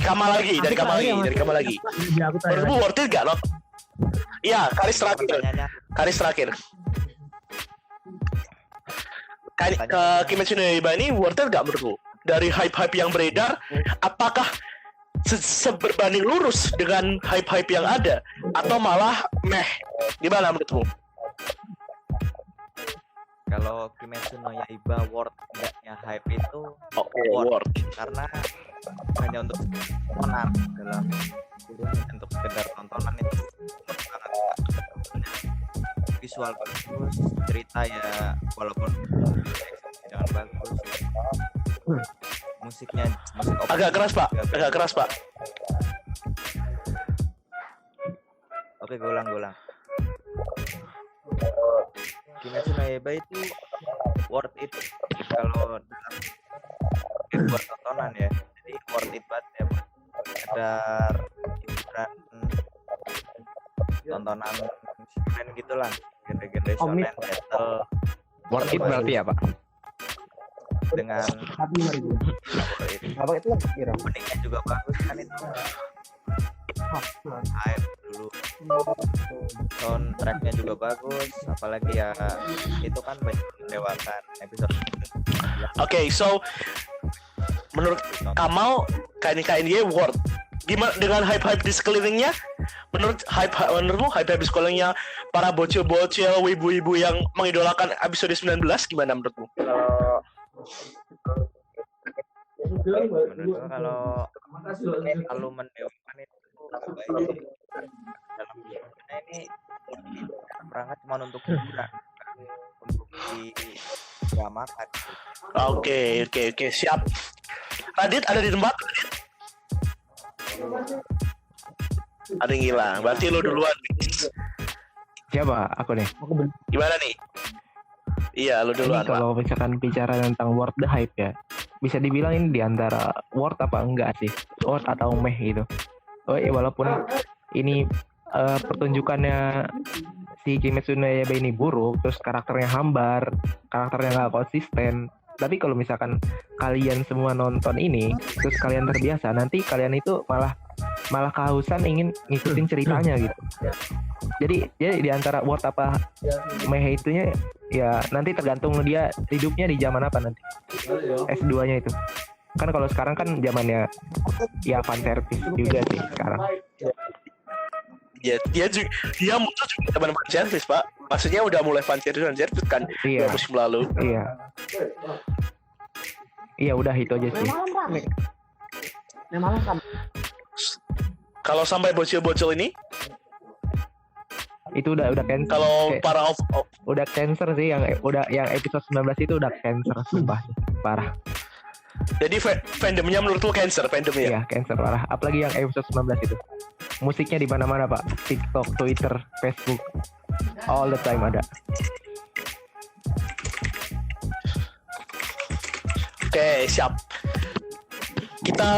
Kamal lagi, dari Kamal lagi. Ya, aku tanya. Menurutmu worth it gak? Iya, Karis terakhir. Pertanyaannya Kimetsu no Yaiba ini worth it gak menurutmu? Dari hype-hype yang beredar, apakah seberbanding lurus dengan hype-hype yang ada? Atau malah meh? Gimana menurutmu? kalau Kimetsu no Yaiba worth enggaknya hype itu Oke, worth. worth. Karena hanya untuk tontonan dalam untuk sekedar tontonan itu sangat visual bagus, cerita ya walaupun jangan bagus, musik Agak keras, Pak. Agak keras, Pak. Oke, gue ulang. Kimetsu no Yaiba itu worth it kalau buat tontonan ya, jadi worth it banget ya buat sekedar hiburan tontonan shonen gitulah, genre-genre shonen battle Worth it berarti ya, Pak? dengan worth it. Apa itu kira? Openingnya juga bagus kan itu, hype dulu, soundtracknya juga bagus, apalagi ya itu kan banyak melewatkan episode. Oke, so menurut Kamal KNY worth. Gimana dengan hype-hype di sekelilingnya? Menurutmu hype-hype di sekelilingnya para bocil-bocil, wibu-wibu yang mengidolakan episode 19 gimana menurutmu? Menurut kalau mendewakan itu baik dalam ini berangkat cuma untuk hiburan, untuk didramakan. Oke, siap. Radit ada di tempat? Ada yang hilang. Berarti lo duluan. Siapa? Aku nih. Gimana nih? Iya, lo Ini duluan, Pak. kalau misalkan bicara tentang worth the hype ya, bisa dibilang ini di antara worth apa enggak sih? Worth atau meh gitu. Oh iya, walaupun ini pertunjukannya si Kimetsu no Yaiba ini buruk, terus karakternya hambar, karakternya nggak konsisten. Tapi kalau misalkan kalian semua nonton ini, terus kalian terbiasa, nanti kalian itu malah kehausan ingin ngikutin ceritanya gitu. Jadi di antara worth apa meh itunya ya nanti tergantung dia hidupnya di zaman apa nanti. S2-nya itu. Kan kalau sekarang kan zamannya ya fan service juga sih sekarang. Ya, dia muncul juga zaman fan service, Pak. Maksudnya udah mulai fan service kan Iya. 2 musim lalu. Iya. Iya udah itu aja sih. Kalau sampai bocil-bocil ini, Itu udah cancer. kalau para Udah cancer sih yang episode 19 itu udah cancer sumpah parah. jadi fandomnya menurut lo cancer fandomnya? Iya, cancer parah. Apalagi yang episode 19 itu. Musiknya di mana-mana, Pak. TikTok, Twitter, Facebook. All the time ada. Oke, siap. Kita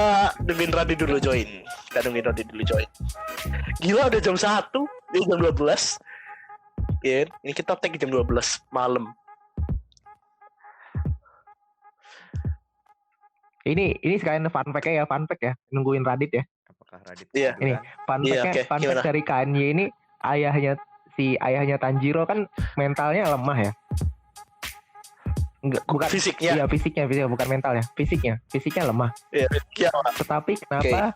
nungguin Radit dulu join. Gila udah jam 1, ini jam 12. Ya, ini kita tag jam 12 malam. Ini sekalian fun fact ya, nungguin Radit ya. Apakah Radit Iya. Ini fun Iya, fact-nya, oke. fun fact Gimana? dari Kanye ini ayahnya Tanjiro kan mentalnya lemah ya. Enggak, bukan Fisiknya. Iya, fisiknya bukan mentalnya. Fisiknya lemah. Iya, Tetapi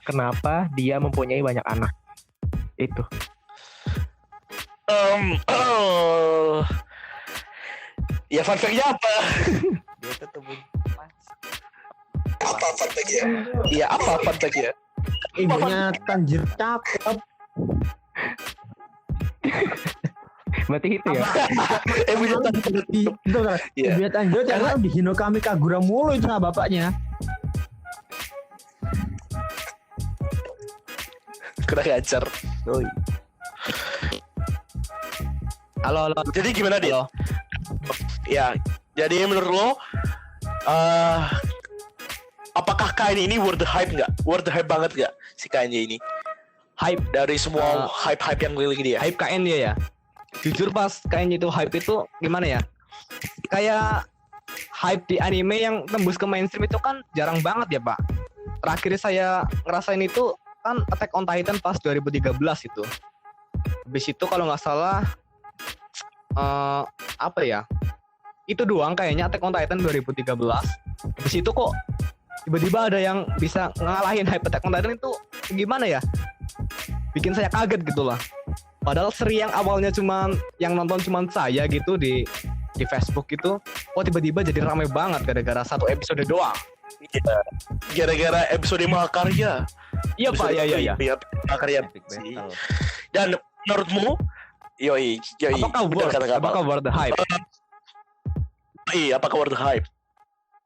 kenapa dia mempunyai banyak anak? Itu. Ya fun fact-nya apa? dia itu tubuh emas. Apa fun fact-nya? Iya, apa fun fact-nya? Ibunya Tanjir cakep. Berarti itu ya. Ibunya Bentar. Iya. Ibunya Tanjir cakep di Hinokami Kagura mulu itu sama bapaknya. kurang ajar. Yoi. Halo. Jadi gimana dia? Halo. Ya, jadi menurut lo, apakah KNY ini worth the hype nggak? Worth the hype banget nggak si KNY ini? Hype Dari semua hype-hype yang miliki dia. hype KN dia ya. Jujur pas KN itu hype itu gimana ya? Kayak hype di anime yang tembus ke mainstream itu kan jarang banget ya, Pak. Terakhir saya ngerasain itu kan Attack on Titan pas 2013 itu. Habis itu kalau nggak salah apa ya? Itu doang kayaknya Attack on Titan 2013. Habis itu kok tiba-tiba ada yang bisa ngalahin hype Attack on Titan itu gimana ya? Bikin saya kaget gitu lah. Padahal seri yang awalnya yang nonton cuman saya gitu di Facebook itu, kok tiba-tiba jadi ramai banget gara-gara satu episode doang. Iya. Gara-gara episode Mahakarya. Iya Pak, iya. Iya, Mahakarya. Epic battle. Dan menurutmu, yoi. Apakah worth the hype? Apakah worth the hype?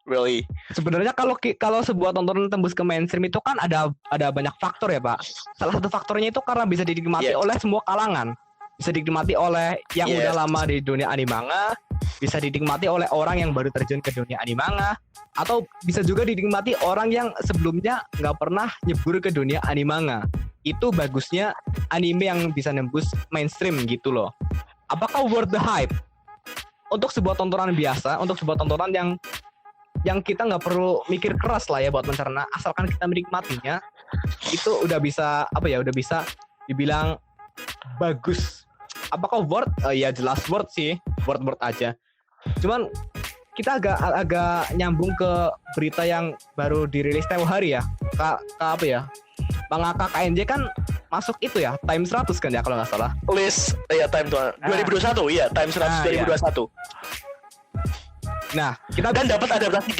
Really? Sebenarnya kalau sebuah tontonan tembus ke mainstream itu kan ada banyak faktor ya Pak. Salah satu faktornya itu karena bisa dinikmati oleh semua kalangan. Bisa dinikmati oleh yang udah lama di dunia animanga, bisa dinikmati oleh orang yang baru terjun ke dunia animanga, atau bisa juga dinikmati orang yang sebelumnya nggak pernah nyebur ke dunia animanga. Itu bagusnya anime yang bisa nembus mainstream gitu loh. Apakah worth the hype? Untuk sebuah tontonan biasa, untuk sebuah tontonan yang kita nggak perlu mikir keras lah ya buat mencerna, asalkan kita menikmatinya, itu udah bisa dibilang bagus. Apakah worth? Ya jelas worth sih, worth aja. Cuman kita agak nyambung ke berita yang baru dirilis tempo hari ya. Apa ya? Mangaka KNJ kan masuk itu ya, time 100 kan ya kalau nggak salah. List ya time 2021 ya, time 100 2021. Nah, kita dan dapat adaptasi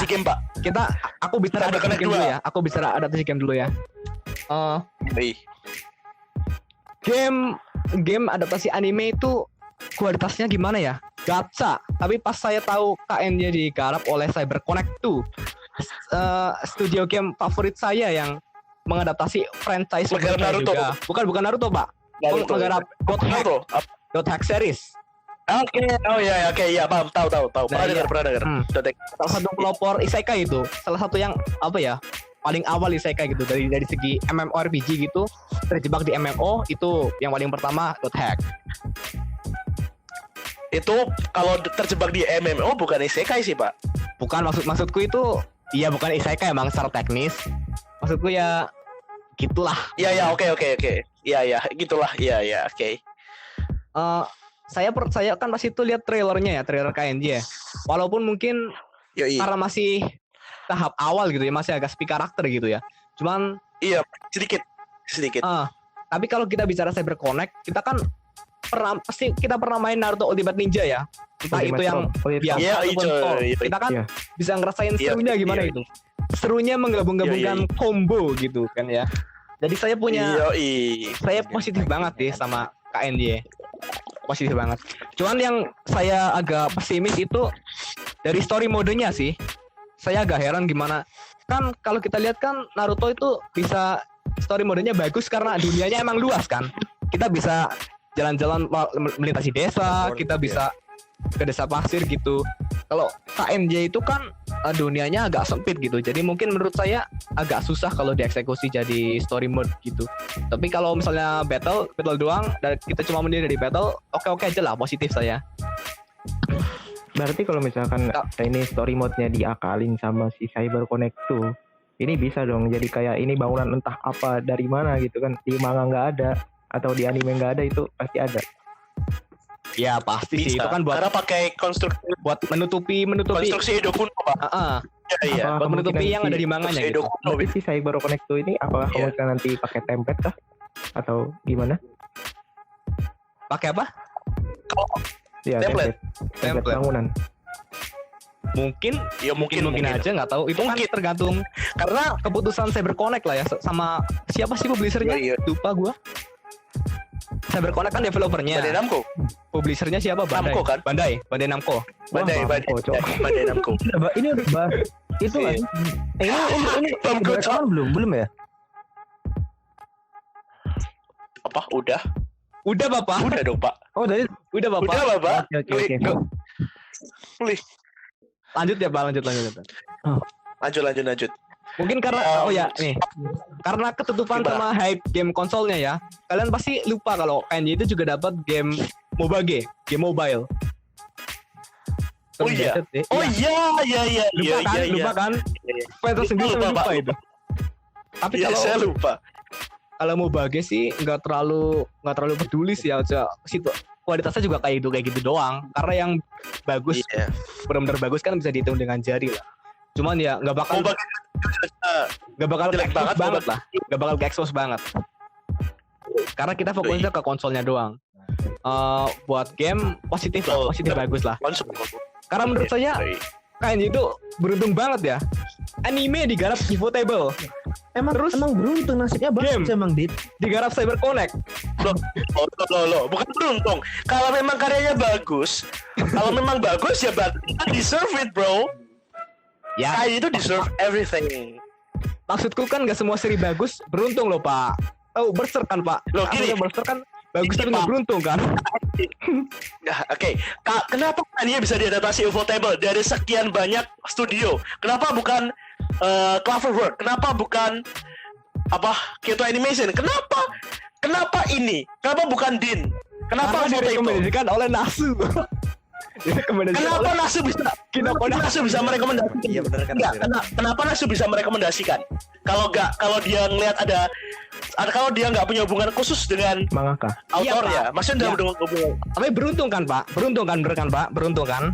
game, game, Pak. Aku bicara adaptasi game dulu ya. Aku bicara adaptasi game dulu ya. Game adaptasi anime itu kualitasnya gimana ya? Gacha. Tapi pas saya tahu KN-nya digarap oleh CyberConnect 2, studio game favorit saya yang mengadaptasi franchise Naruto juga. Bukan Naruto, Pak. Menggarap God Hack series. Oke, paham, tahu. Pernah dengar. Salah satu pelopor isekai itu, salah satu yang apa ya, paling awal isekai gitu dari segi MMORPG gitu, terjebak di MMO itu yang paling pertama God Hack. Itu kalau terjebak di MMO bukan isekai sih, Pak. Bukan, maksudku itu, iya bukan isekai emang secara teknis. Maksudku ya gitulah. Iya, oke. Iya, gitulah. Iya, oke. Saya kan pas itu lihat trailernya ya, trailer KNJ ya. Walaupun mungkin karena masih tahap awal gitu ya, masih agak sepi karakter gitu ya. Cuman iya, sedikit. Tapi kalau kita bicara CyberConnect, kita kan pasti pernah main Naruto Ultimate Ninja ya. Entah itu yang biasa ataupun core. Kita kan bisa ngerasain serunya gimana itu. Serunya menggabungkan combo gitu kan ya. Jadi saya positif banget deh sama KNJ. Positif banget. Cuman yang saya agak pesimis itu dari story modenya sih. Saya agak heran gimana. Kan kalau kita lihat kan Naruto itu bisa story modenya bagus karena dunianya emang luas kan. Kita bisa jalan-jalan melintasi desa, kita bisa ke desa pasir gitu. Kalau KNJ itu kan dunianya agak sempit gitu. Jadi mungkin menurut saya agak susah kalau dieksekusi jadi story mode gitu. Tapi kalau misalnya battle doang dan kita cuma mendiri dari battle, oke aja lah, positif saya. Berarti kalau misalkan ini story mode-nya diakalin sama si CyberConnect tuh, ini bisa dong jadi kayak ini bangunan entah apa dari mana gitu kan. Di manga nggak ada atau di anime nggak ada, itu pasti ada. Ya pasti sih, itu kan karena pakai buat menutupi konstruksi Edo Kuno, Pak. Iya. Buat menutupi yang ada di manganya gitu. Tapi si CyberConnect tuh ini apakah kemungkinan nanti pakai template kah? Atau gimana? Pakai apa? Ya, template bangunan. Mungkin mungkin aja, nggak tahu. Itu kan tergantung karena keputusan CyberConnect lah ya, sama siapa sih publishernya? Lupa gua. CyberConnect kan developernya. Bandai Namco. Publishernya siapa? Bandai. Namco kan? Bandai Namco. Bandai Namco. Ini udah bahas itu kan. Ini rekaman belum ya? Apa? Udah? Udah Bapak. Udah dong, Pak. Oh, dari Udah Bapak. Udah, Bapak. oke. Lih. Lanjut ya Pak, lanjut. Lanjut. Mungkin karena nih. Karena ketutupan sama hype game konsolnya ya. Kalian pasti lupa kalau KNJ itu juga dapat game game mobile. Oh iya. Oh iya. Lupa kan? Peter sendiri lupa itu. Tapi Iya, kalau saya lupa. kalau Mobage sih nggak terlalu peduli sih ya. Situ kualitasnya juga kayak gitu doang. Karena yang bagus, Iya. benar-benar bagus kan bisa dihitung dengan jari lah. Cuman ya nggak bakal Jelek banget, banget lah. Nggak bakal ke-expose banget. Karena kita fokusnya ke konsolnya doang. Buat game positif bagus lah. Konsol. Karena menurut saya KNJ itu beruntung banget ya. Anime digarap Ufotable, Emang beruntung nasibnya bagus Game. emang Dit. digarap CyberConnect. Loh, bukan beruntung. Kalau memang karyanya bagus, ya berarti deserve it, bro. Ya, Kayak itu deserve everything. maksudku kan gak semua seri bagus beruntung loh Pak. Tahu Berserk kan Pak? Loh, gini. Berserk kan bagus Gini, tapi nggak Pak. beruntung kan? Nah, oke. Kenapa dia bisa diadaptasi Ufotable dari sekian banyak studio? Kenapa bukan Cloverworks? Kenapa bukan Kyoto Animation? Kenapa ini? Kenapa bukan Din? Kenapa Karena Ufotable? direkomendasikan oleh Nasu. Kenapa Nasu bisa merekomendasikan? Iya benar kan. Kenapa Nasu bisa merekomendasikan? Kalau dia ngelihat ada kalau dia nggak punya hubungan khusus dengan Mangaka. autornya, Pak. maksudnya Iya. hubungan. Tapi beruntung kan Pak? Beruntung kan Beruntung kan?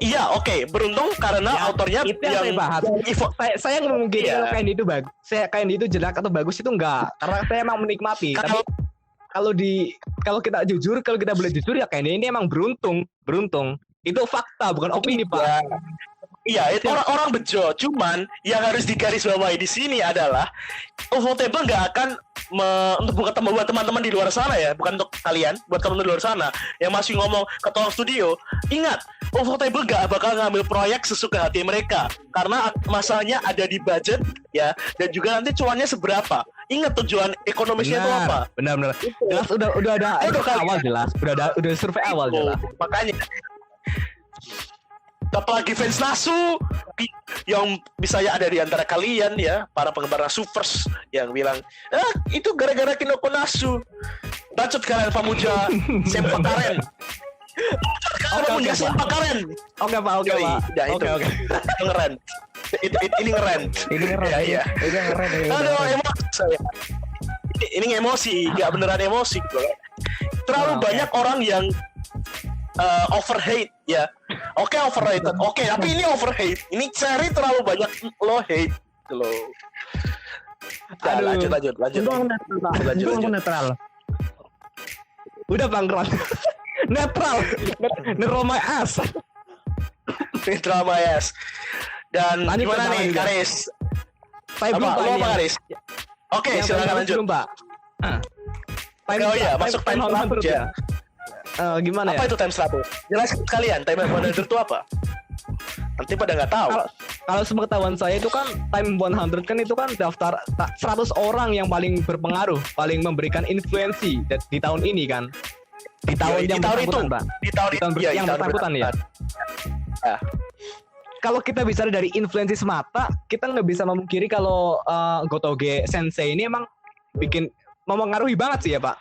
Iya, oke. Beruntung karena Ya, autornya itu yang saya bahas. Saya mungkin Iya. kalau KND itu bagus. KND itu jelek atau bagus itu enggak. Karena saya emang menikmati. Tapi kalau kita boleh jujur ya KND ini emang beruntung. Itu fakta bukan opini Pak. Iya, itu orang bejo. Cuman yang harus digarisbawahi di sini adalah Ufotable nggak akan buat teman-teman di luar sana ya, bukan untuk kalian, buat teman-teman di luar sana yang masih ngomong ke tolong studio. Ingat, Ufotable nggak bakal ngambil proyek sesuka hati mereka karena masalahnya ada di budget ya, dan juga nanti cuannya seberapa. Ingat tujuan ekonomisnya itu apa? Benar. Jelas udah ada survei awal jelas. Udah survei awal Itu, jelas. makanya apalagi fans Nasu yang misalnya ada di antara kalian ya, para penggemar Nasuvers yang bilang itu gara-gara Kinoko Nasu. Bacot kalian pemuja Sempak Karen. Pemuja Sempak Karen. Oke Pak. Oke. Ngeren. Ini ngeren. Ini keren. Iya. Ini keren. Aduh, emosi saya. Ini emosi, nggak beneran emosi gitu. Terlalu banyak orang yang overhate ya. Oke, overrated. Oke, tapi ini overhate. Ini seri terlalu banyak lo hate gitu loh. Nah, Aduh. lanjut. Untung aku netral. Udah bangkrut. Netral my ass. Drama yes. Dan Lanjut, gimana Pak, nih, lanjut. Karis? Saya belum Pak. Lo ini apa, yang- Karis? Oke, yang silakan paling lanjut. belum, Pak. Oh iya, masuk time 100 ya. Gimana Apa ya? itu time 100? Jelaskan sekalian, time 100 itu apa? Nanti pada nggak tahu. Kalau sepengetahuan saya itu kan time 100 kan itu kan daftar 100 orang yang paling berpengaruh, paling memberikan influensi di tahun ini kan. Di tahun Iya, yang di tahun bersangkutan, itu. Pak. Di tahun Di tahun iya, yang di tahun bersangkutan ya. Ya. Kalau kita bicara dari influensi semata, kita nggak bisa memungkiri kalau Gotoge Sensei ini emang memengaruhi banget sih ya Pak.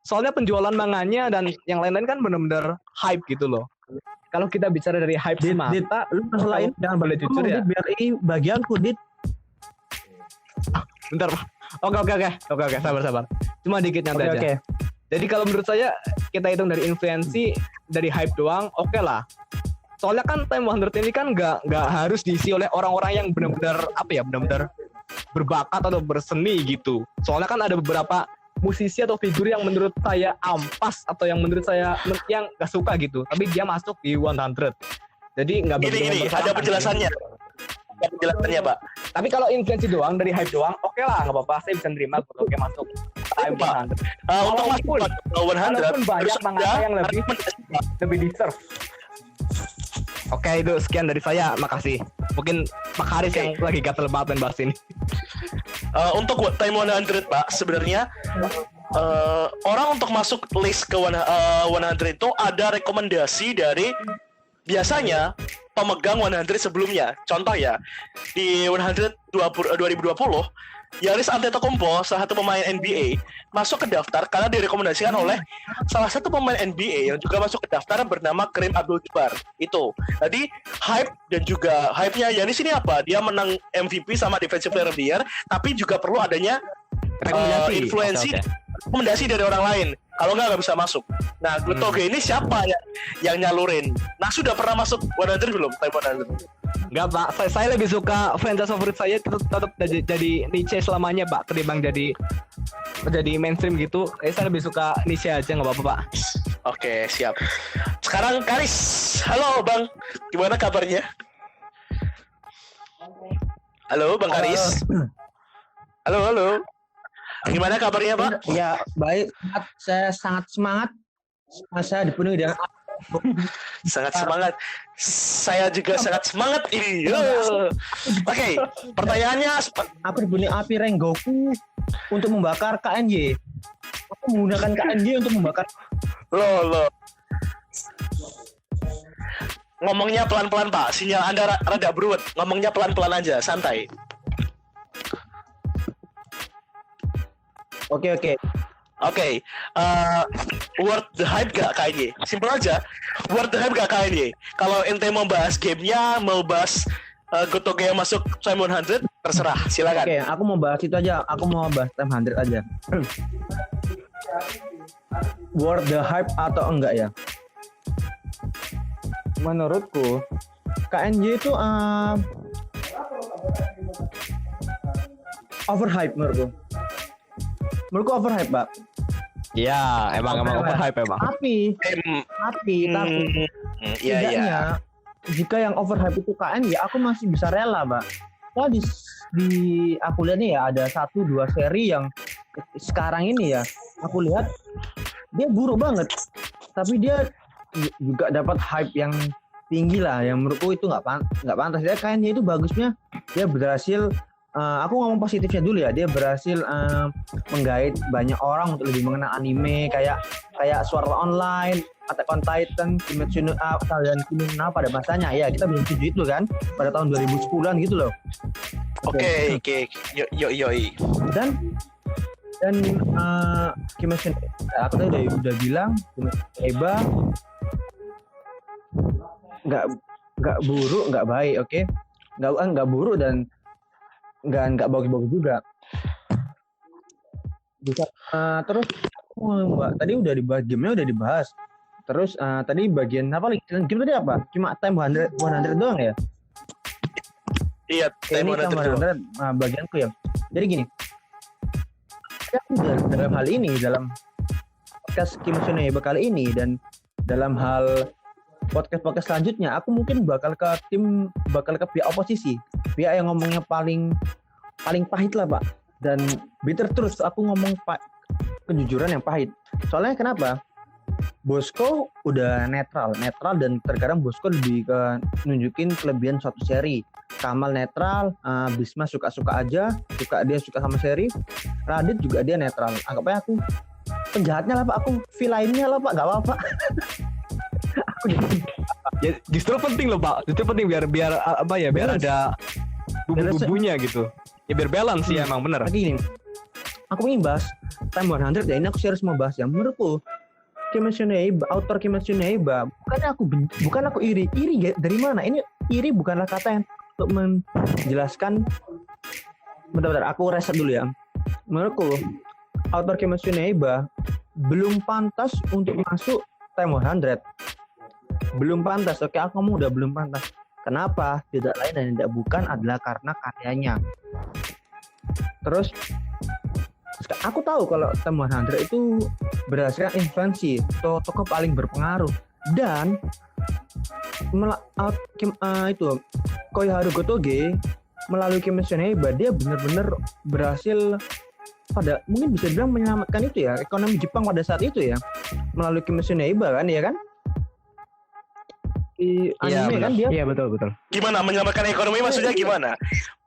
Soalnya penjualan manganya dan yang lain-lain kan benar-benar hype gitu loh. Kalau kita bicara dari hype Dit, semata, lu masalahin jangan boleh jujur ya. Biar ini bagianku Dit. Bentar Pak. Oke, sabar. Cuma dikit nyantai aja. Oke. Jadi kalau menurut saya kita hitung dari influensi, dari hype doang, oke lah. Soalnya kan Time 100 ini kan nggak harus diisi oleh orang-orang yang benar-benar benar-benar berbakat atau berseni gitu. Soalnya kan ada beberapa musisi atau figur yang menurut saya ampas atau yang menurut saya yang nggak suka gitu, tapi dia masuk di 100. Jadi nggak begitu Ini ada mempersalahkan. penjelasannya. Ada penjelasannya, Pak. Tapi kalau influensi doang dari hype doang, oke lah, nggak apa-apa, saya bisa nerima kalau oke masuk Time 100. Untuk masuk Walaupun- ke 100 walaupun banyak harus mangaka ada yang lebih deserve. Oke, itu sekian dari saya, makasih. Mungkin Pak Haris yang lagi gatel banget main bahas ini. untuk Time 100 Pak, sebenarnya orang untuk masuk list ke 100 itu ada rekomendasi dari biasanya pemegang 100 sebelumnya. Contoh ya, di 100 2020 Giannis Antetokounmpo, salah satu pemain NBA, masuk ke daftar karena direkomendasikan oleh salah satu pemain NBA yang juga masuk ke daftar bernama Kareem Abdul-Jabbar. Itu. Jadi hype dan juga hype-nya Giannis ini apa? Dia menang MVP sama Defensive Player of the Year, tapi juga perlu adanya influensi, rekomendasi dari orang lain. Kalau nggak bisa masuk. Nah, Gotoge ini siapa yang nyalurin? Nah, sudah pernah masuk 100 belum? Type 100. Enggak Pak, saya lebih suka franchise favorit saya tetap jadi niche selamanya Pak, ketimbang jadi mainstream gitu. Saya lebih suka niche aja, nggak apa-apa Pak. Oke, siap. Sekarang Karis, halo Bang, gimana kabarnya? Halo Bang Karis. Halo. Gimana kabarnya Pak? Ya baik, saya sangat semangat. Saya dipenuhi dengan Sangat semangat. Saya juga sangat semangat ini. Oke, pertanyaannya aku dipenuhi api Rengoku untuk membakar KNY. Aku menggunakan KNY untuk membakar. Loh. Ngomongnya pelan-pelan Pak. Sinyal Anda rada beruwet. Ngomongnya pelan-pelan aja, santai. Oke. Worth the hype gak KNY? Simpel aja. Worth the hype gak KNY? Kalau ente mau bahas gamenya, mau bahas Gotoge yang masuk Time 100, terserah. Silakan. Oke, aku mau bahas itu aja. Aku mau bahas Time 100 aja. Worth the hype atau enggak ya? Menurutku, KNJ itu overhype menurutku. Menurutku overhype, Pak. Iya, emang overhype emang. Tapi setidaknya jika yang overhype itu KN ya aku masih bisa rela, Pak. Nah, di aku lihat nih ya ada 1-2 seri yang sekarang ini ya aku lihat dia buruk banget. Tapi dia juga dapat hype yang tinggi lah, yang menurutku itu nggak pantas. Dia KN itu bagusnya dia berhasil. Aku ngomong positifnya dulu ya, dia berhasil menggait banyak orang untuk lebih mengenal anime kayak Sword Art Online, Attack on Titan, Kimetsu no dan Kimi no pada masanya ya kita bisa setuju itu kan pada tahun 2010-an gitu loh. Oke. Yo. Dan Kimetsu aku tadi udah bilang Kimetsu Eba nggak buruk, nggak baik, oke? Nggak buruk dan nggak bagus-bagus juga. Bisa terus tadi udah dibahas, gamenya udah dibahas. Terus tadi bagian apa lagi? Game tadi apa? Cuma Time 100 doang ya? Iya, Time 100 doang. Bagianku ya. Jadi gini. Dalam hal ini, dalam podcast Kimetsu no Yaiba kali ini dan dalam hal podcast selanjutnya, aku mungkin bakal ke pihak oposisi, pihak yang ngomongnya paling pahit lah Pak, dan bitter terus aku ngomong kejujuran yang pahit. Soalnya kenapa? Bosco udah netral dan terkadang Bosco lebih ke nunjukin kelebihan suatu seri. Kamal netral, Bisma suka-suka aja, dia suka sama seri. Radit juga dia netral. Anggapnya aku penjahatnya lah Pak, aku villainnya lah Pak, nggak apa-apa. Ya, justru penting loh Pak, biar apa ya, biar ada bumbu-bumbunya gitu. Ya biar balance sih emang bener. Lagi ini, aku ingin bahas Time 100 ya. Ini aku serius mau bahas yang menurutku Kimetsu no Yaiba, author Kimetsu no Yaiba. Bukan aku iri dari mana? Ini iri bukanlah kata yang untuk menjelaskan. Bentar, aku reset dulu ya. Menurutku author Kimetsu no Yaiba belum pantas untuk masuk Time 100. Belum pantas, oke, aku ngomong udah belum pantas. Kenapa? Tidak lain dan tidak bukan adalah karena karyanya. Terus aku tahu kalau Time 100 itu berdasarkan influensi tokoh paling berpengaruh dan itu Koiharu Gotoge melalui Kimetsu no Yaiba dia benar-benar berhasil mungkin bisa dibilang menyelamatkan itu ya ekonomi Jepang pada saat itu ya melalui Kimetsu no Yaiba kan ya kan? Anime kan dia. Iya betul. Gimana menyelamatkan ekonomi maksudnya gimana?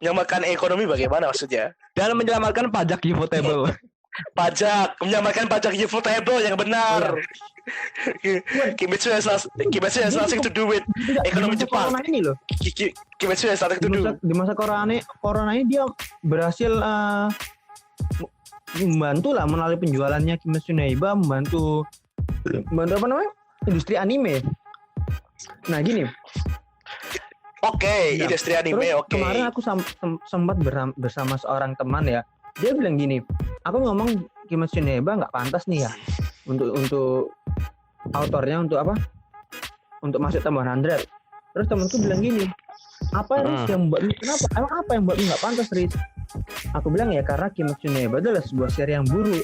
Menyelamatkan ekonomi bagaimana maksudnya? Dan menyelamatkan pajak ufotable. Pajak, menyamarkan pajak ufotable yang benar. Kimetsu has nothing to do with ekonomi Di masa Jepang. corona ini loh. Kimetsu has nothing to do. Di masa corona ini dia berhasil membantu lah melalui penjualannya Kimetsu no Yaiba, membantu apa namanya, industri anime. Nah gini, Oke, Nah, industri anime, terus oke. kemarin aku sempat bersama seorang teman ya, dia bilang gini, aku ngomong Kimetsu no Yaiba nggak pantas nih ya untuk autornya untuk apa, untuk masuk top 100. Terus temanku bilang gini, apa Riz yang membuat kenapa? Emang apa yang membuat nggak pantas, Riz? Aku bilang ya karena Kimetsu no Yaiba adalah sebuah seri yang buruk.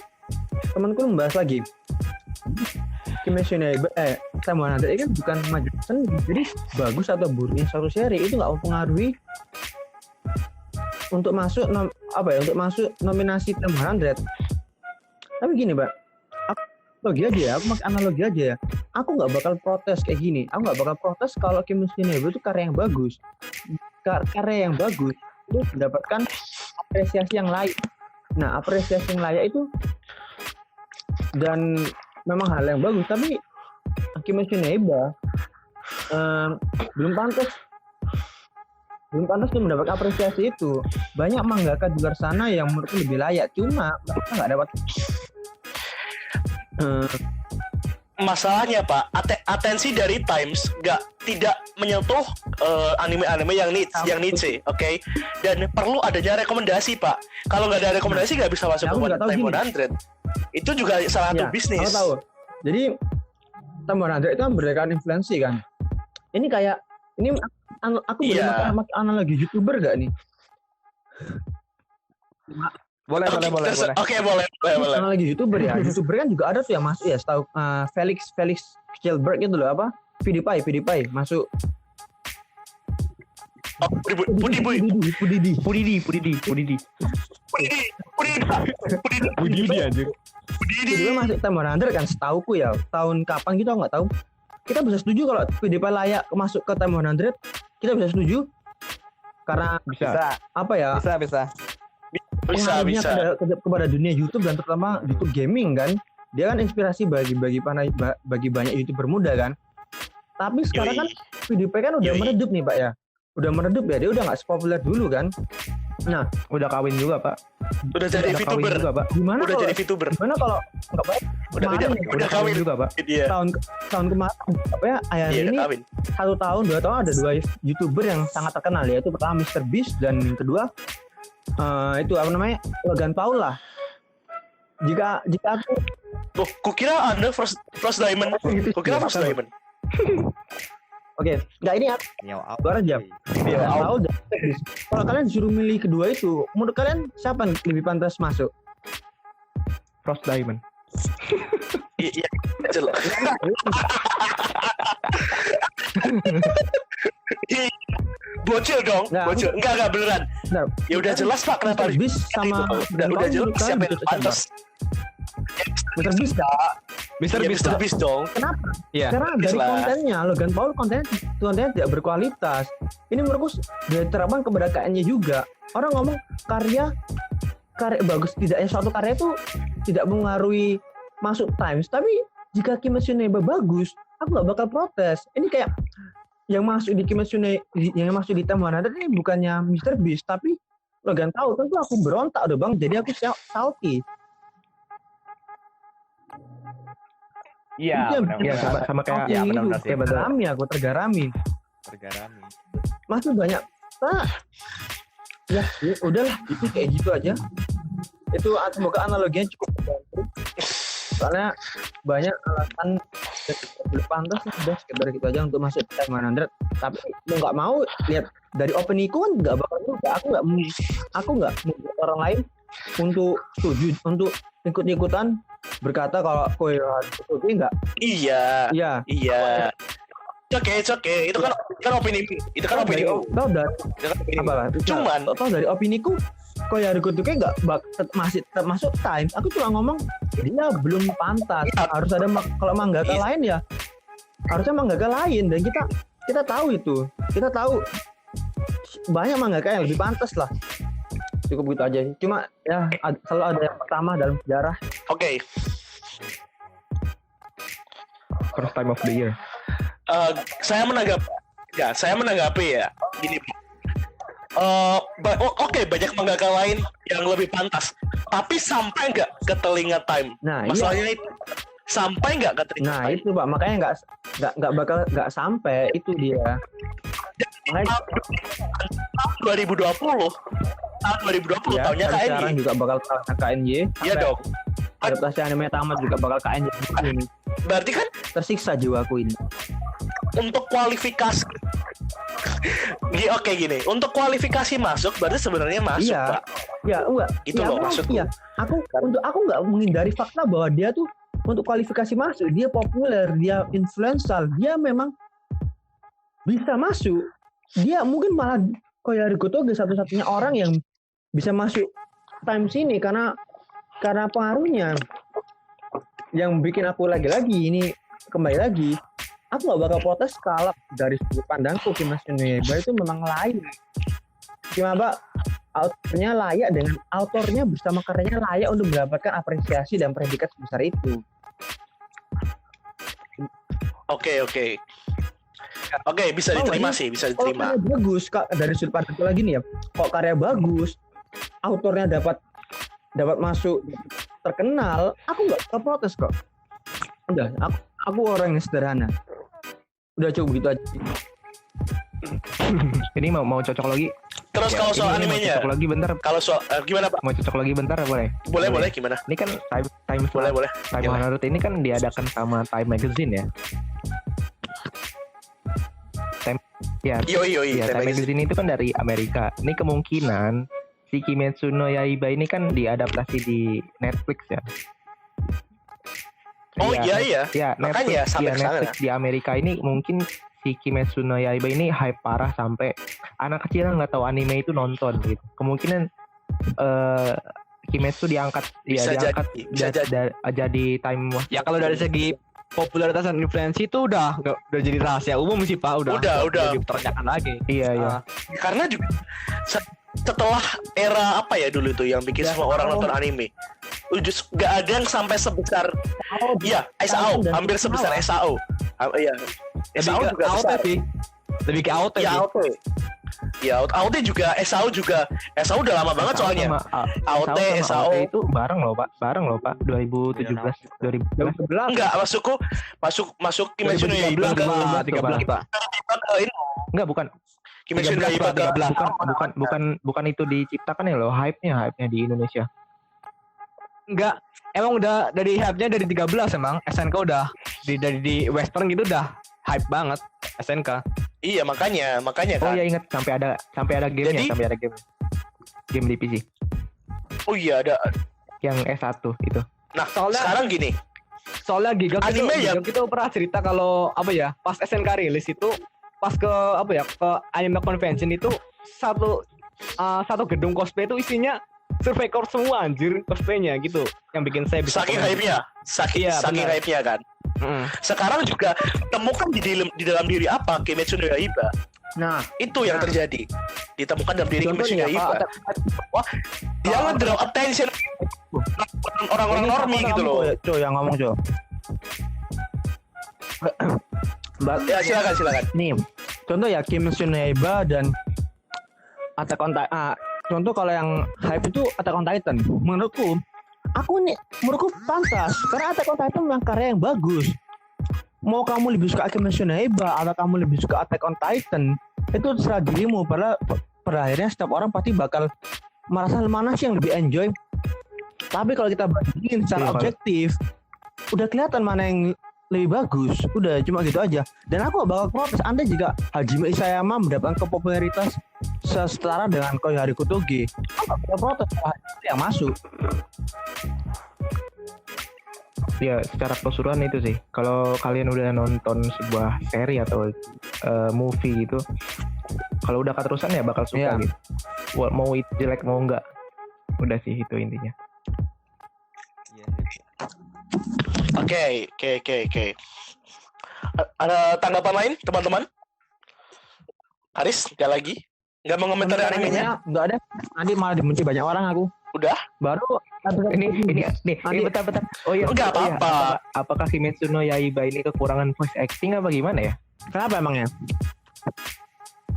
Temanku membahas lagi, Kimetsu no Yaiba top 100 ini kan bukan majalah seni, jadi bagus atau buruknya suatu seri itu nggak mempengaruhi untuk masuk untuk masuk nominasi top 100. Tapi gini, Mbak, aku pakai analogi aja ya. Aku nggak bakal protes kayak gini. Aku nggak bakal protes kalau Kimetsu no Yaiba itu karya yang bagus. Karya yang bagus itu mendapatkan apresiasi yang layak. Nah, apresiasi yang layak itu dan memang hal yang bagus, tapi Kimetsu no Yaiba belum pantas untuk mendapat apresiasi itu. Banyak mangaka di luar sana yang menurutku lebih layak, cuma mereka nggak dapat. Masalahnya Pak, atensi dari Times tidak menyentuh anime-anime yang niche, oke? Dan perlu adanya rekomendasi Pak. Kalau nggak ada rekomendasi nggak bisa masuk Ya, aku ke nggak tahu Time gini. 100. Itu juga salah satu Ya, bisnis. aku tahu. Jadi top 100 itu kan berdasarkan influensi kan. Ini kayak aku boleh Iya. pakai analogi YouTuber gak nih? Boleh. Oke, boleh. Analogi YouTuber ya. YouTuber kan juga ada tuh yang masuk ya, setahu Felix Kjellberg itu loh, apa? PewDiePie masuk. Oh, Pudidi. anjir. PewDiePie masuk top 100 kan, setauku ya. Tahun kapan gitu aku nggak tahu. Kita bisa setuju kalau PewDiePie layak masuk ke top 100. Kita bisa setuju karena Bisa. apa ya? Bisa. Pengaruhnya kepada dunia YouTube dan terutama YouTube gaming kan. Dia kan inspirasi bagi banyak YouTuber muda kan. Tapi sekarang kan PewDiePie kan udah Yoi. meredup nih Pak ya. Udah meredup ya, dia udah nggak sepopuler dulu kan. Nah, Udah kawin juga, Pak. Udah jadi Udah kawin VTuber. juga, Pak. gimana Udah kalau jadi VTuber. nggak baik Udah kemarin kawin juga, Pak. Iya. tahun kemarin apa ya, ayah Iya, udah ini kawin. 1 tahun 2 tahun ada 2 YouTuber yang sangat terkenal, yaitu pertama MrBeast dan yang kedua itu apa namanya, Logan Paul lah. Jika aku Loh, kukira Anda First Diamond. Kukira First Diamond. oke, nggak ini Nyaw Baru aja. Iya, Logan Paul dan MrBeast. Kalau kalian disuruh milih kedua itu, menurut kalian siapa yang lebih pantas masuk? Frost Diamond. Iya, jelas. Bocil dong, Nggak, bocil. Enggak beneran. Nah, Ya udah jelas Pak kenapa MrBeast sama udah jelas siapa yang pantas. MrBeast nggak? Mr. Ya, Beast. Mr. Beast dong. Kenapa? Iya. Karena dari Lah. kontennya, Logan Paul kontennya tidak berkualitas. Ini menurutku diterapkan kepada KN-nya juga. Orang ngomong karya bagus, tidaknya suatu karya itu tidak mengaruhi masuk Times. Tapi jika Kimetsu no Yaiba bagus, aku nggak bakal protes. Ini kayak yang masuk di Kimetsu no yang masuk di Time 100 ini bukannya Mr. Beast, tapi Logan Paul. Tentu aku berontak udah bang, jadi aku salty. Iya, Iya, sama kayak Iya, benar-benar sih. tergarami aku tergarami. tergarami. Masih banyak ya udahlah, itu kayak gitu aja. Itu semoga analoginya cukup membantu, soalnya banyak alasan belum pantas. Udah sekedar gitu aja untuk masuk ke Time 100. Tapi mau nggak mau lihat dari opiniku kan nggak bakal juga. Aku nggak membuat orang lain untuk setuju, untuk ikut-ikutan berkata kalau kowe setuju nggak. Iya. Iya. It's okay. Itu kan opini. Itu kan opini. Tahu dari Itu kan opini. apa lah? Cuman tahu dari opiniku, kok ya Rikutuke nggak masih tetap masuk Times. Aku cuma ngomong dia belum pantas. Ya. Harus ada kalau mangaka Iya. lain ya. Harusnya mangaka lain, dan kita tahu itu. Kita tahu banyak mangaka yang lebih pantas lah. cukup gitu aja sih. Cuma ya selalu ada yang pertama dalam sejarah. Oke. First time of the year. Saya menanggapi ya. Gini. Oke, banyak mangaka lain yang lebih pantas. Tapi sampai nggak ke telinga Time? Nah, masalahnya itu sampai nggak ke telinga Nah Time? itu Pak, makanya nggak bakal nggak sampai itu dia. Makanya 2020 ya, tahunnya KNY. sekarang juga bakal kalah KNY. Iya dong. Adaptasi anime tamat juga bakal KNY ini. Berarti kan Tersiksa jiwaku ini. untuk kualifikasi gini. Untuk kualifikasi masuk berarti sebenarnya masuk, Iya. Pak. Ya enggak. Itu ya, loh memang maksudku. iya. Aku nggak menghindari fakta bahwa dia tuh untuk kualifikasi masuk, dia populer, dia influential, dia memang bisa masuk. Dia mungkin malah Koyari Gotoge satu-satunya orang yang bisa masuk time sini karena pengaruhnya. Yang bikin aku lagi-lagi ini kembali lagi, aku nggak bakal protes kalau dari sudut pandangku Kimetsu no Yaiba itu memang lain. Cuma Pak, autornya layak dengan autornya bersama karyanya layak untuk mendapatkan apresiasi dan predikat sebesar itu. Oke, bisa diterima sih, bisa Kalau diterima. karya bagus, Kak, dari sudut pandangku lagi nih ya, kok karya bagus, autornya dapat masuk terkenal, aku nggak bakal protes kok. Udah, aku orang yang sederhana. Udah cukup gitu aja. Ini mau cocok lagi? Terus kalau soal Ini mau animenya, cocok lagi bentar. kalau soal gimana Pak? Mau cocok lagi bentar boleh? Boleh gimana? Ini kan Time Boleh. Time Gimana? Naruto ini kan diadakan sama Time Magazine ya. Iya. Iya, Time Magazine itu kan dari Amerika. Ini kemungkinan si Kimetsu no Yaiba ini kan diadaptasi di Netflix ya. Oh iya. Ya, Makanya sampai ke sana. Netflix di Amerika ini mungkin si Kimetsu no Yaiba ini hype parah sampai anak kecil yang nggak tahu anime itu nonton gitu. Kemungkinan Kimetsu diangkat Bisa jadi time. Ya kalau dari segi popularitas dan influensi itu udah jadi rahasia umum sih Pak, udah dipertanyakan lagi. Iya. Karena juga setelah era apa ya dulu itu yang bikin Ya, semua orang nonton anime, gak ada yang sampai sebesar SAO, hampir sebesar SAO. Iya, SAO juga besar. Lebih ke AOT sih. Ya, AOT. Ya, AOT juga, SAO juga. SAO udah lama banget soalnya. AOT, SAO itu bareng loh Pak 2017 2011. Enggak, masuk Kimetsu no Yaiba ke 13 Pak. Enggak, bukan Kimetsu no Yaiba ke bukan itu diciptakan ya loh hype-nya di Indonesia. Enggak, emang udah dari hype-nya dari 13 emang. SNK udah di western gitu udah hype banget SNK. Iya, makanya Oh kan. ya, ingat sampai ada game game di PC Oh iya ada. yang S1 itu. Nah, sekarang gini. Soalnya Giga Anime ya? kita pernah cerita kalau pas SNK rilis itu pas ke ke anime convention itu satu gedung cosplay itu isinya survivor semua anjir cosplaynya gitu, yang bikin saya bisa Saking hype-nya. Saking benar. hype-nya kan. Sekarang juga temukan di dalam diri apa Kimetsu no Yaiba. Nah, Itu yang terjadi. Ditemukan dalam diri Kimetsu no contohnya Yaiba. Wah, dia nge-draw attention orang-orang normie gitu loh. Coy, yang ngomong Coy. Ya, silakan. Nih, contoh ya Kimetsu no Yaiba dan Attack on Titan. Contoh kalau yang hype itu Attack on Titan. Menurutku pantas karena Attack on Titan memang karya yang bagus. Mau kamu lebih suka Kimetsu no Yaiba atau kamu lebih suka Attack on Titan, itu terserah dirimu. Pada akhirnya setiap orang pasti bakal merasa mana sih yang lebih enjoy. Tapi kalau kita bandingin secara objektif, udah kelihatan mana yang lebih bagus. Udah cuma gitu aja. Dan aku gak bakal protes. Anda jika Hajime Isayama mendapatkan popularitas setara dengan Koyari Kutoge, aku gak bakal protes. Yang masuk. Ya, secara keseluruhan itu sih. Kalau kalian udah nonton sebuah seri atau movie gitu, kalau udah keterusan ya bakal suka gitu. Mau itu jelek mau enggak. Udah sih itu intinya. Oke. Ada tanggapan lain, teman-teman? Haris, nggak lagi? Nggak mau komentari animenya? Nggak ada. Nanti malah dibenci banyak orang aku. Udah? Baru Ini bentar. Oh iya. Enggak oh iya, apa-apa. Apakah Kimetsu no Yaiba ini kekurangan voice acting apa gimana ya? kenapa emangnya?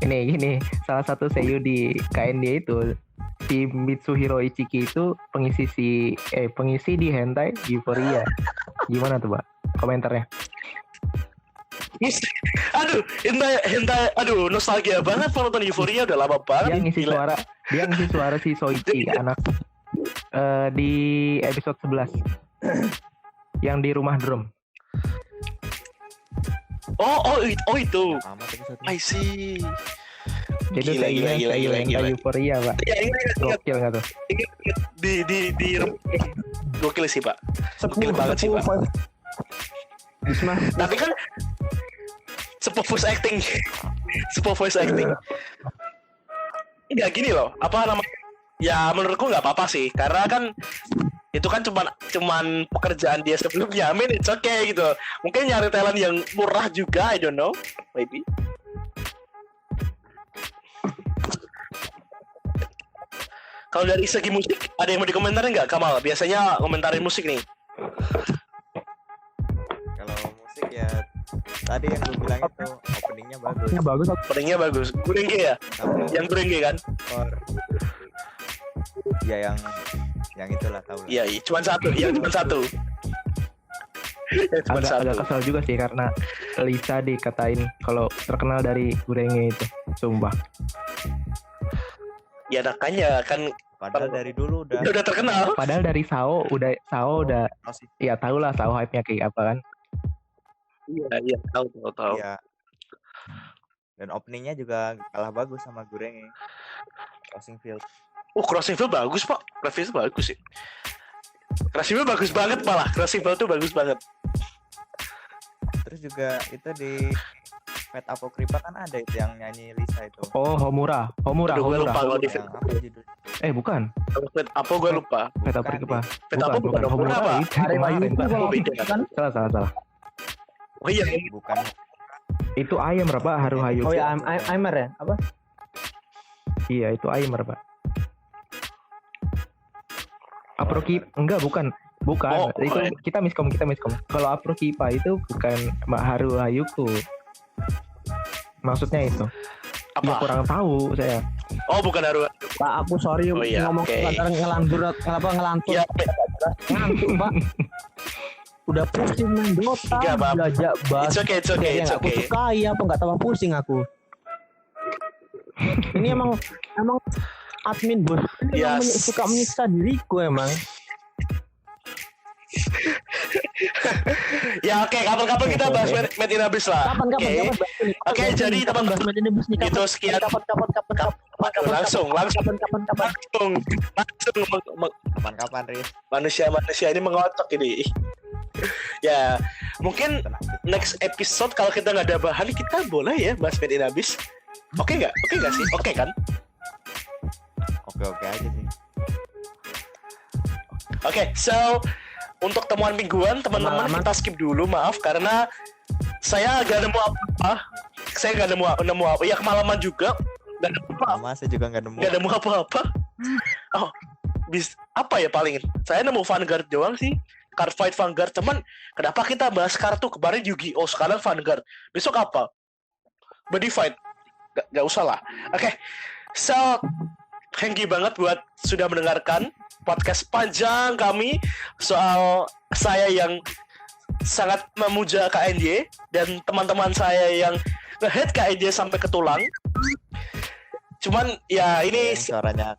Ini salah satu seiyu di KND itu si Mitsuhiro Ichiki itu pengisi di hentai Euphoria. Gimana tuh, Pak? Komentarnya. Hentai, aduh, nostalgia banget kalau nonton Euphoria udah lama banget. Dia ngisi suara si Soichi, anak di episode 11. Yang di rumah drum. Oh itu. Sama episode I see. Itu seiyu hentai Euphoria, Pak. Ya, ingat. Gokil nggak tuh? Di gokil sih, Pak. Gokil banget sih, Pak. Tapi kan sepuh voice acting. Enggak gini loh. Apa namanya? Ya menurutku nggak apa-apa sih, karena kan itu kan cuman pekerjaan dia sebelumnya. It's okay gitu. Mungkin nyari talent yang murah juga, I don't know, maybe. Kalau dari segi musik, ada yang mau dikomentarin nggak, Kamal? Biasanya komentarin musik nih. kalau musik ya tadi yang gue bilang itu openingnya bagus. Openingnya bagus. Gurenge ya? Sama Yang Gurenge kan? skor. Ya yang itulah tahu lah. Iya, cuma satu. Yang cuma satu. Agak kesal juga sih karena Lisa dikatain kalau terkenal dari Gurenge itu, sumpah. Ya makanya kan Padahal dari dulu udah terkenal. Padahal dari Sao udah masih ya tau lah Sao hype-nya kayak apa kan. Iya, tahu. ya. Dan openingnya juga kalah bagus sama Gurenge. Crossing Field. Crossing Field bagus, Pak. Crossing Field bagus sih. Crossing Field bagus banget malah. Crossing Field tuh bagus banget. Terus juga itu di Pet Apocrypha kan ada itu yang nyanyi Lisa itu. Oh, Homura. Aduh, gue lupa kalau di Yang apa judul? Bukan. apa gue lupa. Peta Perikapa. Pet apa bukan Homura apa? itu kemarin, Pak. Oh, beda. kan? Salah. Oh iya. Bukan. Itu ayam berapa Haruhayu. Oh ya, Aimer ya? Apa? Iya, itu ayam berapa? Enggak, bukan. Oh, Itu bukan. kita miskom. Kalau Aprokipa itu bukan Haruhayuku. Maksudnya itu. Apa? Ya kurang tahu saya. Oh, bukan Haru. Pak, aku sorry Oh iya, ngomong oke. ngelantur. Ya, Ngantuk, Pak. Udah pusing main Dota, Nggak apa-apa. belajar bahas it's okay. yang aku sukai apa nggak tambah pusing aku. Ini emang admin bos. Ini emang Yes. suka menyiksa diriku emang. Ya oke, kapan-kapan kita bahas Made in Abyss lah. Kapan. Oke, jadi teman-teman bahas ini bos nih. itu sekian. Langsung. Kapan-kapan Riz. Manusia ini mengocok ini. Ya, mungkin next episode kalau kita nggak ada bahan, kita boleh ya bahas Made in Abyss. Oke nggak sih? Oke kan? Oke aja sih. Oke, so untuk temuan mingguan teman-teman kita skip dulu, maaf karena saya nggak nemu apa. Saya nggak nemu apa. Ya kemalaman juga. Nggak nemu apa. Sama saya juga nggak nemu. Apa. Oh, apa ya paling? Saya nemu Vanguard doang sih. Card Fight Vanguard. Cuman kenapa kita bahas kartu kemarin Yu-Gi-Oh, sekarang Vanguard. Besok apa? Body Fight. Gak usah lah. Oke. So, thank you banget buat sudah mendengarkan podcast panjang kami soal saya yang sangat memuja KNY dan teman-teman saya yang nge-hate KNY sampai ke tulang. Cuman ya ini Suaranya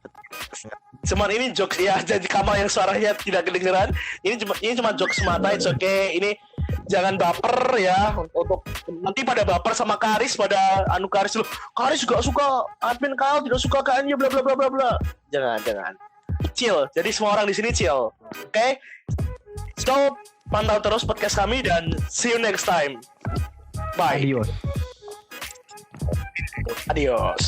cuman ini jokes ya, jadi Kamal yang suaranya tidak kedengeran. Ini cuma jokes semata, it's okay. Ini jangan baper ya, untuk nanti pada baper sama Karis, pada Karis lu. Karis juga suka admin kau, tidak suka KNY bla bla bla bla bla. Jangan. Chill. Jadi semua orang di sini chill. Oke? So, pantau terus podcast kami dan see you next time. Bye. Adios. Adios.